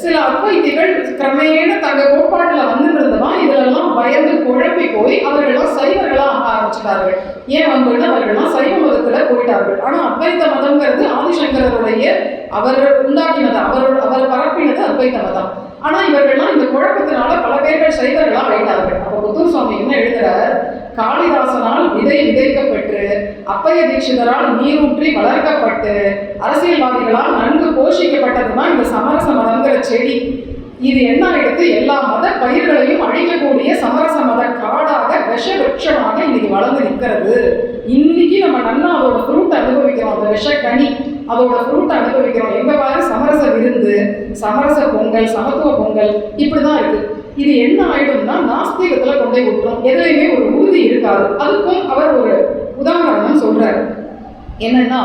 சில அத்வைதிகள் கிரமேண தங்க கோட்பாட்டில் வந்துருந்தவா இதுலெல்லாம் பயந்து குழப்பி போய் அவர்கள்லாம் சைவர்களா ஆக ஆரம்பிச்சிட்டார்கள். ஏன் வந்துட்டு அவர்கள்லாம் சைவ மதத்துல போயிட்டார்கள். ஆனா அத்வைத மதம்ங்கிறது ஆதிசங்கரருடைய அவர் உண்டாக்கினது, அவர் பரப்பினது அத்வைத மதம். ஆனா இவர்கள்லாம் இந்த குழப்பத்தினால பல பேர்கள் சைவர்களா ஆயிட்டார்கள். அப்ப புத்தூர் சுவாமி என்ன எழுதுறார், காளிதாசனால் விதை விதைக்கப்பட்டு அப்பைய தீட்சிதரால் நீரூற்றி வளர்க்கப்பட்டு அரசியல்வாதிகளால் நன்கு போஷிக்கப்பட்டதுதான் இந்த சமரச மதங்கிற செடி. இது என்ன எடுத்து எல்லா மத பயிர்களையும் அழிக்கக்கூடிய சமரச மத காடாக விஷ விருட்சமாக இன்னைக்கு வளர்ந்து நிற்கிறது. இன்னைக்கு நம்ம நன்னா அதோட ஃப்ரூட் அனுபவிக்கிறோம், அந்த விஷக்கனி அதோட ஃப்ரூட் அனுபவிக்கிறோம். எங்க பாரு சமரச விருந்து, சமரச பொங்கல், சமத்துவ பொங்கல் இப்படிதான் இருக்கு. இது என்ன ஆயிடும்னா நாஸ்திகத்துல கொண்டே விட்டுரும், எதுலையுமே ஒரு உறுதி இருக்காது. அதுக்கும் அவர் ஒரு உதாரணம் சொல்றாரு. என்னன்னா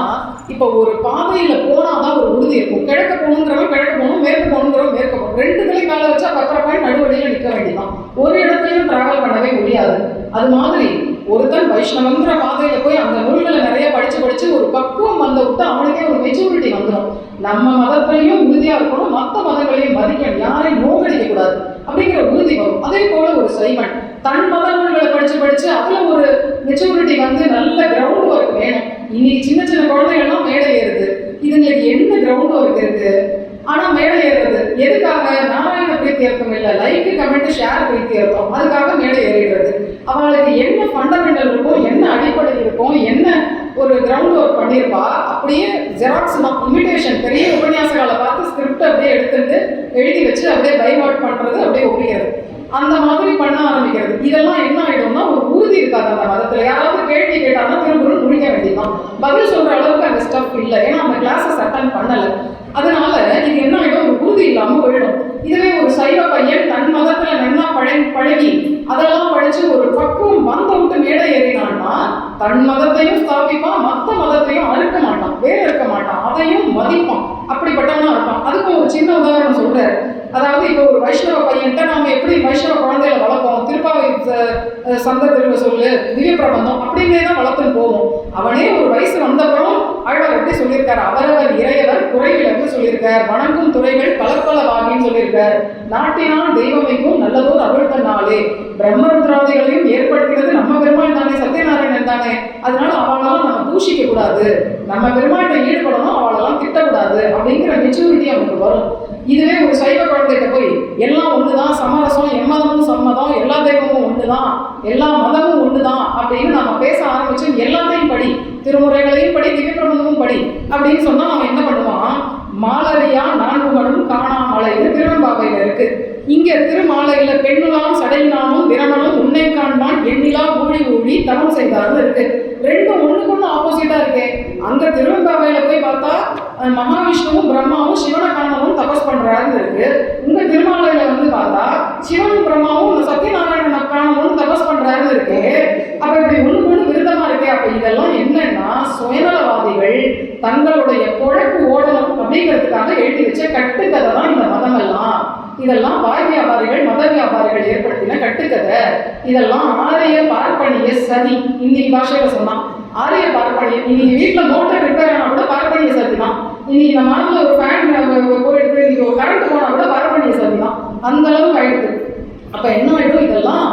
இப்போ ஒரு பாதையில போனாதான் ஒரு உறுதி இருக்கும். கிழக்க போகணுங்கிறவங்க கிழக்க போகணும், மேற்கு போகணுங்கிறவங்க மேற்கு போகணும். ரெண்டுத்துலையும் காலை வச்சா பத்திரப்பாய் நடுவழியில நிற்க வேண்டியதான். ஒரு இடத்துலையும் டிராவல் பண்ணவே முடியாது. அது மாதிரி ஒருத்தன் வைஷ்ணவங்கிற பாதையில போய் அந்த நூல்களை நிறைய படிச்சு ஒரு பக்குவம் வந்த விட்டு அவனுக்கே ஒரு மெச்சூரிட்டி வந்துடும். நம்ம மதத்திலையும் உறுதியா இருக்கணும், மற்ற மதங்களையும் மதிக்கணும், யாரையும் நோக்கடிக்க கூடாது அப்படிங்கிற உறுதி வரும். அதே போல ஒரு சைவன் தன் மத நூல்களை படிச்சு அதுல ஒரு மெச்சூரிட்டி வந்து நல்ல கிரவுண்ட் ஒர்க் வேணும். இன்னைக்கு சின்ன சின்ன குழந்தைகள்லாம் மேடை ஏறுது, இதுங்களுக்கு என்ன கிரவுண்ட் ஒர்க் இருக்கு? ஆனா மேடை ஏறுறது எதுக்காக? நாராயண பிரீத்தியர்த்தம் இல்லை, லைக் கமெண்ட் ஷேர் பிரீத்தியர்த்தம், அதுக்காக மேடை ஏறிடுறது. அவங்களுக்கு என்ன ஃபண்டமெண்டல் இருக்கும், என்ன அடிப்படை இருக்கும், என்ன ஒரு கிரவுண்ட் ஒர்க் பண்ணியிருப்பா, அப்படியே ஜெராக்ஸ் தான், இமிடேஷன். பெரிய உபன்யாசங்களை பார்த்து ஸ்கிரிப்ட் அப்படியே எடுத்துட்டு எழுதி வச்சு அப்படியே பைவாட் பண்றது, அப்படியே ஒப்பிக்கிறது, அந்த மாதிரி பண்ண ஆரம்பிக்கிறது. இதெல்லாம் என்ன ஆயிடும்னா ஒரு உறுதி இருக்காது அந்த மதத்துல. யாராவது கேள்வி கேட்டாங்கன்னா திரும்ப முடிக்க வேண்டியதுதான். பதில் சொல்ற அளவுக்கு அந்த ஸ்டஃப் இல்லை, ஏன்னா அந்த கிளாஸஸ் அட்டன் பண்ணல. அதனால இது என்ன ஆயிடும், ஒரு உறுதி இல்லாம போயிடும். இதுவே ஒரு சைவ பையன் தன் மதத்துல நன்னா பழகி அதெல்லாம் படிச்சு ஒரு பக்குவம் வந்த விட்டு மேடை ஏறினான்னா தன் மதத்தையும் ஸ்தாபிப்பான், மற்ற மதத்தையும் அறுக்க மாட்டான், வேற இருக்க மாட்டான், அதையும் மதிப்பான். அப்படிப்பட்டவனா இருப்பான். அதுக்கும் ஒரு சின்ன உதாரணம் சொல்றாரு. அதாவது இப்போ ஒரு வைஷ்ணவ பையன்கிட்ட நாம எப்படி வைஷ்ணவ குழந்தைகளை வளர்ப்போம், திருப்பாவை சந்த திருவ சொல்லு, திவ்ய பிரபந்தம் அப்படின்னே தான் வளர்த்துன்னு போவோம். அவனே ஒரு வயசு வந்தப்புறம் ஆழ்வார் எப்படி சொல்லியிருக்காரு, அவரவர் இறையவர் குறைவிலன்னு சொல்லியிருக்கார், வணங்கும் துறைகள் பலப்பல வாகின்னு சொல்லியிருக்கார், நாட்டினால் தெய்வமைக்கும் நல்லதோர் அருள் தன்னாலே, பிரம்மருத்ராதிகளையும் ஏற்படுத்தினது நம்ம பெருமாள் தானே, சத்யநாராயணன் தானே. அதனால அவளெல்லாம் நம்ம தூஷிக்க கூடாது, நம்ம பெருமாள்கிட்ட ஈடுபடணும், அவளெல்லாம் திட்டக்கூடாது அப்படிங்கிற மெச்சூரிட்டி அவனுக்கு வரும். இதுவே ஒரு சைவ குழந்தைகிட்ட போய் எல்லாம் ஒண்ணுதான், சமரசம், எம்மதமும் சம்மதம், எல்லா தெய்வமும் ஒண்ணுதான், எல்லா மதமும் ஒண்ணுதான் அப்படின்னு நம்ம பேச ஆரம்பிச்சு எல்லாத்தையும் படி, திருமுறைகளையும் படி, திவ்ய பிரபந்தமும் படி அப்படின்னு சொன்னா அவன் என்ன பண்ணுவான், மாலரியா நான்குகளும் காணாமலைன்னு திருவெம்பாவையில இருக்கு. இங்க திருமாலையில பெண்ணுலாம் சடையினாலும் விரமனும் உன்னை காண்பான் எண்ணிலா ஊழி ஊழி தவம் செய்தார்னு இருக்கு. ரெண்டும் ஒண்ணுக்கு ஒண்ணு ஆப்போசிட்டா இருக்கு. அங்க திருவெம்பாவையில போய் பார்த்தா மகாவிஷ்ணுவும் பிரம்மாவும் சிவனை காணவும் தபஸ் பண்றாருன்னு இருக்கு. உங்க திருமாலையில வந்து பார்த்தா சிவனும் பிரம்மாவும் சத்யநாராயணனை காணவும் தபஸ் பண்றாருன்னு இருக்கு. அப்ப இப்படி ஒண்ணுக்கு ஒண்ணு விருதமா இருக்கு. அப்ப இதெல்லாம் என்னன்னா சுயநலவாதிகள் தங்களுடைய பொழப்பு ஓடணும் அப்படிங்கிறதுக்காக எழுதி வச்ச கட்டுக்கதை தான் இந்த மதம் எல்லாம். இதெல்லாம் வாய் வியாபாரிகள் மத வியாபாரிகள் ஏற்படுத்தின கட்டுக்கதை. இதெல்லாம் ஆரிய பார்ப்பனிய சதி. இன்னைக்கு பாஷையில சொன்னான் ஆரிய பார்ப்பனியம். இன்னைக்கு வீட்டுல மோட்டர் ரிப்பேர் ஆனா கூட பார்ப்பனிய சதி தான். இன்னைக்கு நம்ம நாட்டில் ஒரு ஃபேன் போயிடுது, இன்னைக்கு ஒரு கரண்ட் போனா கூட பார்ப்பனிய சதி தான். அந்த அளவுக்கு ஆயிடுது. அப்ப என்ன ஆயிடும், இதெல்லாம்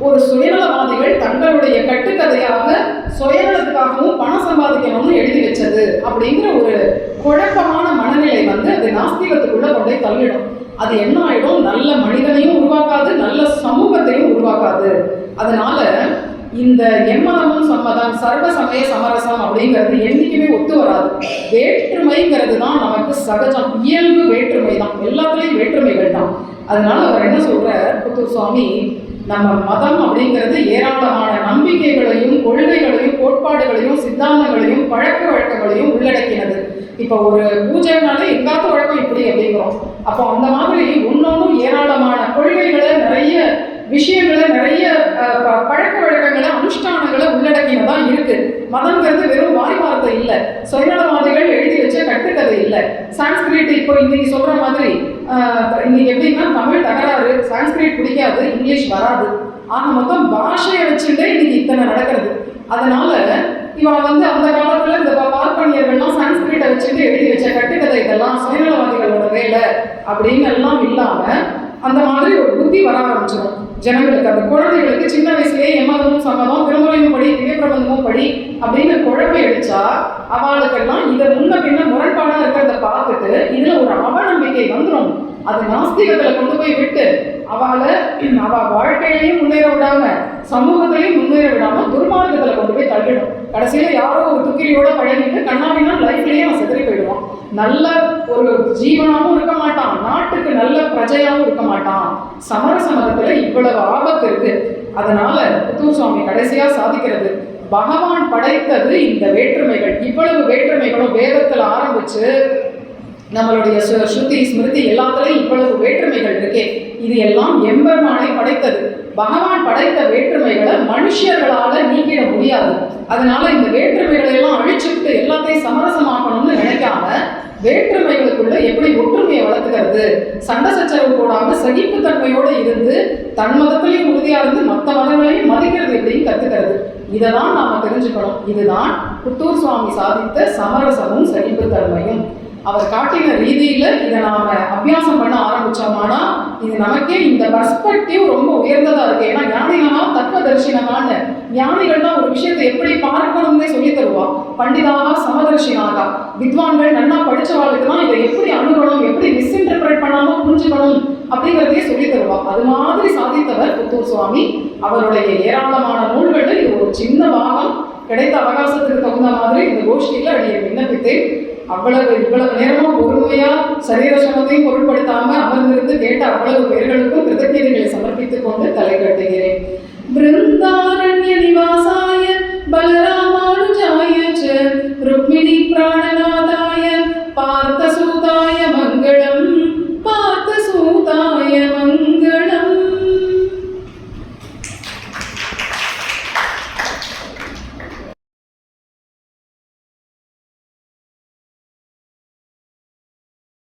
ஒரு சுயநலவாதிகள் தங்களுடைய கட்டுக்கதையாக சுயநலத்துக்காகவும் பணம் சம்பாதிக்கணும்னு எழுதி வச்சது அப்படிங்கிற ஒரு குழப்பமான மனநிலை வந்து அது நாஸ்திகத்துக்குள்ள கொண்டே தள்ளிடும். அது என்ன ஆயிடும், நல்ல மனிதனையும் உருவாக்காது, நல்ல சமூகத்தையும் உருவாக்காது. அதனால இந்த எம்மதமும் சம்மதம் சர்வ சமய சமரசம் அப்படிங்கிறது என்னைக்குமே ஒத்து வராது. வேற்றுமைங்கிறது தான் நமக்கு சகஜம், இயல்பு வேற்றுமை தான், எல்லாத்துலேயும் வேற்றுமைகள் தான். அதனால அவர் என்ன சொல்றார் புத்தூர் சுவாமி, நம்ம மதம் அப்படிங்கிறது ஏராளமான நம்பிக்கைகளையும் கொள்கைகளையும் கோட்பாடுகளையும் சித்தாந்தங்களையும் பழக்க வழக்கங்களையும் உள்ளடக்கினது. இப்போ ஒரு பூஜைனால எங்காவது வழக்கம் இப்படி எப்படி அப்படிங்கிறோம். அப்போ அந்த மாதிரி இன்னொன்னும் ஏராளமான கொள்கைகளை, நிறைய விஷயங்களை, நிறைய பழக்க வழக்கங்களை, அனுஷ்டானங்களை உள்ளடக்கினதா இருக்கு. மதம்ங்கிறது வெறும் வாய் வார்த்தை இல்லை, சுயநலவாதிகள் எழுதி வச்ச கட்டுக்கதை இல்லை. சான்ஸ்கிரிட் இப்போ இன்னைக்கு சொல்ற மாதிரி இன்னைக்கு எப்படின்னா தமிழ் தகராறு, சான்ஸ்கிரிட் பிடிக்காது, இங்கிலீஷ் வராது. ஆக மொத்தம் பாஷையை வச்சுட்டே இன்னைக்கு இத்தனை நடக்கிறது. அதனால இவன் அந்த காலத்துல இந்த பார்ப்பனியர்கள்லாம் சான்ஸ்கிரிட்டை வச்சுட்டு எழுதி வச்ச கட்டுக்கதை இதெல்லாம் சுயநலவாதிகளோட வேலை அப்படின்னு எல்லாம் இல்லாம அந்த மாதிரி ஒரு புத்தி வர ஆரம்பிச்சிடும் ஜனங்களுக்கு. அந்த குழந்தைகளுக்கு சின்ன வயசுலேயே எம்மதமும் சம்மதம், திருமுறையும் படி, திவ்யப்பிரபந்தமும் படி அப்படின்னு குழப்பி அடிச்சா அவளுக்கெல்லாம் இதை முன்ன பின்ன முரண்பாடா இருக்கிறத பார்த்துட்டு இதுல ஒரு அவநம்பிக்கை வந்துடும். அது நாஸ்திகத்துல கொண்டு போய் விட்டு அவ வாழ்க்கையிலையும் முன்னேற விடாம, சமூகத்திலையும் முன்னேற விடாம துர்மார்க்கத்துல கொண்டு போய் தள்ளிடும். கடைசியில யாரோ ஒரு துக்கிரியோட பழகிட்டு கண்ணாபின்னா லைஃப்லயே அவன் செதறி போயிடுவான். நல்ல ஒரு ஜீவனாவும் இருக்க மாட்டான், நாட்டுக்கு நல்ல பிரஜையாவும் இருக்க மாட்டான். சமரச மதத்துல இவ்வளவு ஆபத்து இருக்கு. அதனால புத்தூர் சுவாமி கடைசியா சாதிக்கிறது, பகவான் படைத்தது இந்த வேற்றுமைகள். இவ்வளவு வேற்றுமைகளும் வேதத்துல ஆரம்பிச்சு நம்மளுடைய ஸ்ருதி ஸ்மிருதி எல்லாத்துலயும் இவ்வளவு வேற்றுமைகள் இருக்கே, இது எல்லாம் எம்பெருமானை படைத்தது. பகவான் படைத்த வேற்றுமைகளை மனுஷர்களால நீக்கிட முடியாது. அதனால இந்த வேற்றுமைகளை எல்லாம் அழிச்சுட்டு எல்லாத்தையும் சமரசமாக்கணும்னு நினைக்காம வேற்றுமைகளுக்குள்ள எப்படி ஒற்றுமையை வளர்த்துக்கிறது, சண்டை சச்சரவு போடாம சகிப்புத்தன்மையோடு இருந்து தன் மதத்திலையும் உறுதியா இருந்து மற்ற மதங்களையும் மதிக்கிறது எப்படின்னு கத்துக்கிறது. இதை தான் நாம தெரிஞ்சுக்கணும். இதுதான் புத்தூர் சுவாமி சாதித்த சமரசமும் சகிப்புத்தன்மையும். அவர் காட்டின ரீதியில இதை நாம அபியாசம் பண்ண ஆரம்பிச்சோம்னா இது நமக்கே இந்த பர்ஸ்பெக்டிவ் ரொம்ப உயர்ந்ததா இருக்கு. ஏன்னா ஞானிகளா தத்துவ தரிசனமான ஞானிகள் தான் ஒரு விஷயத்தை எப்படி பார்க்கணும்னே சொல்லி தருவா. பண்டிதாக சமதர்ஷினாக வித்வான்கள் நல்லா படிச்சவாளுக்கு தான் இதை எப்படி அணுகணும், எப்படி மிஸ்இன்டர்பிரேட் பண்ணாம புரிஞ்சுக்கணும் அப்படிங்கிறதையே சொல்லி தருவா. அது மாதிரி சாதித்தவர் புத்தூர் சுவாமி. அவருடைய ஏராளமான நூல்கள் இது ஒரு சின்ன பாகம். கிடைத்த அவகாசத்துக்கு தகுந்த மாதிரி இந்த கோஷ்டியில அடியை விண்ணப்பித்தேன். இவ்வளவு நேரமும் பொறுமையா சரீர சமத்தையும் பொருட்படுத்தாம அமர்ந்திருந்து கேட்ட அவ்வளவு பேர்களுக்கும் கிருதஜ்ஞதைகளை சமர்ப்பித்துக் கொண்டு தலை கட்டுகிறேன். பிருந்தா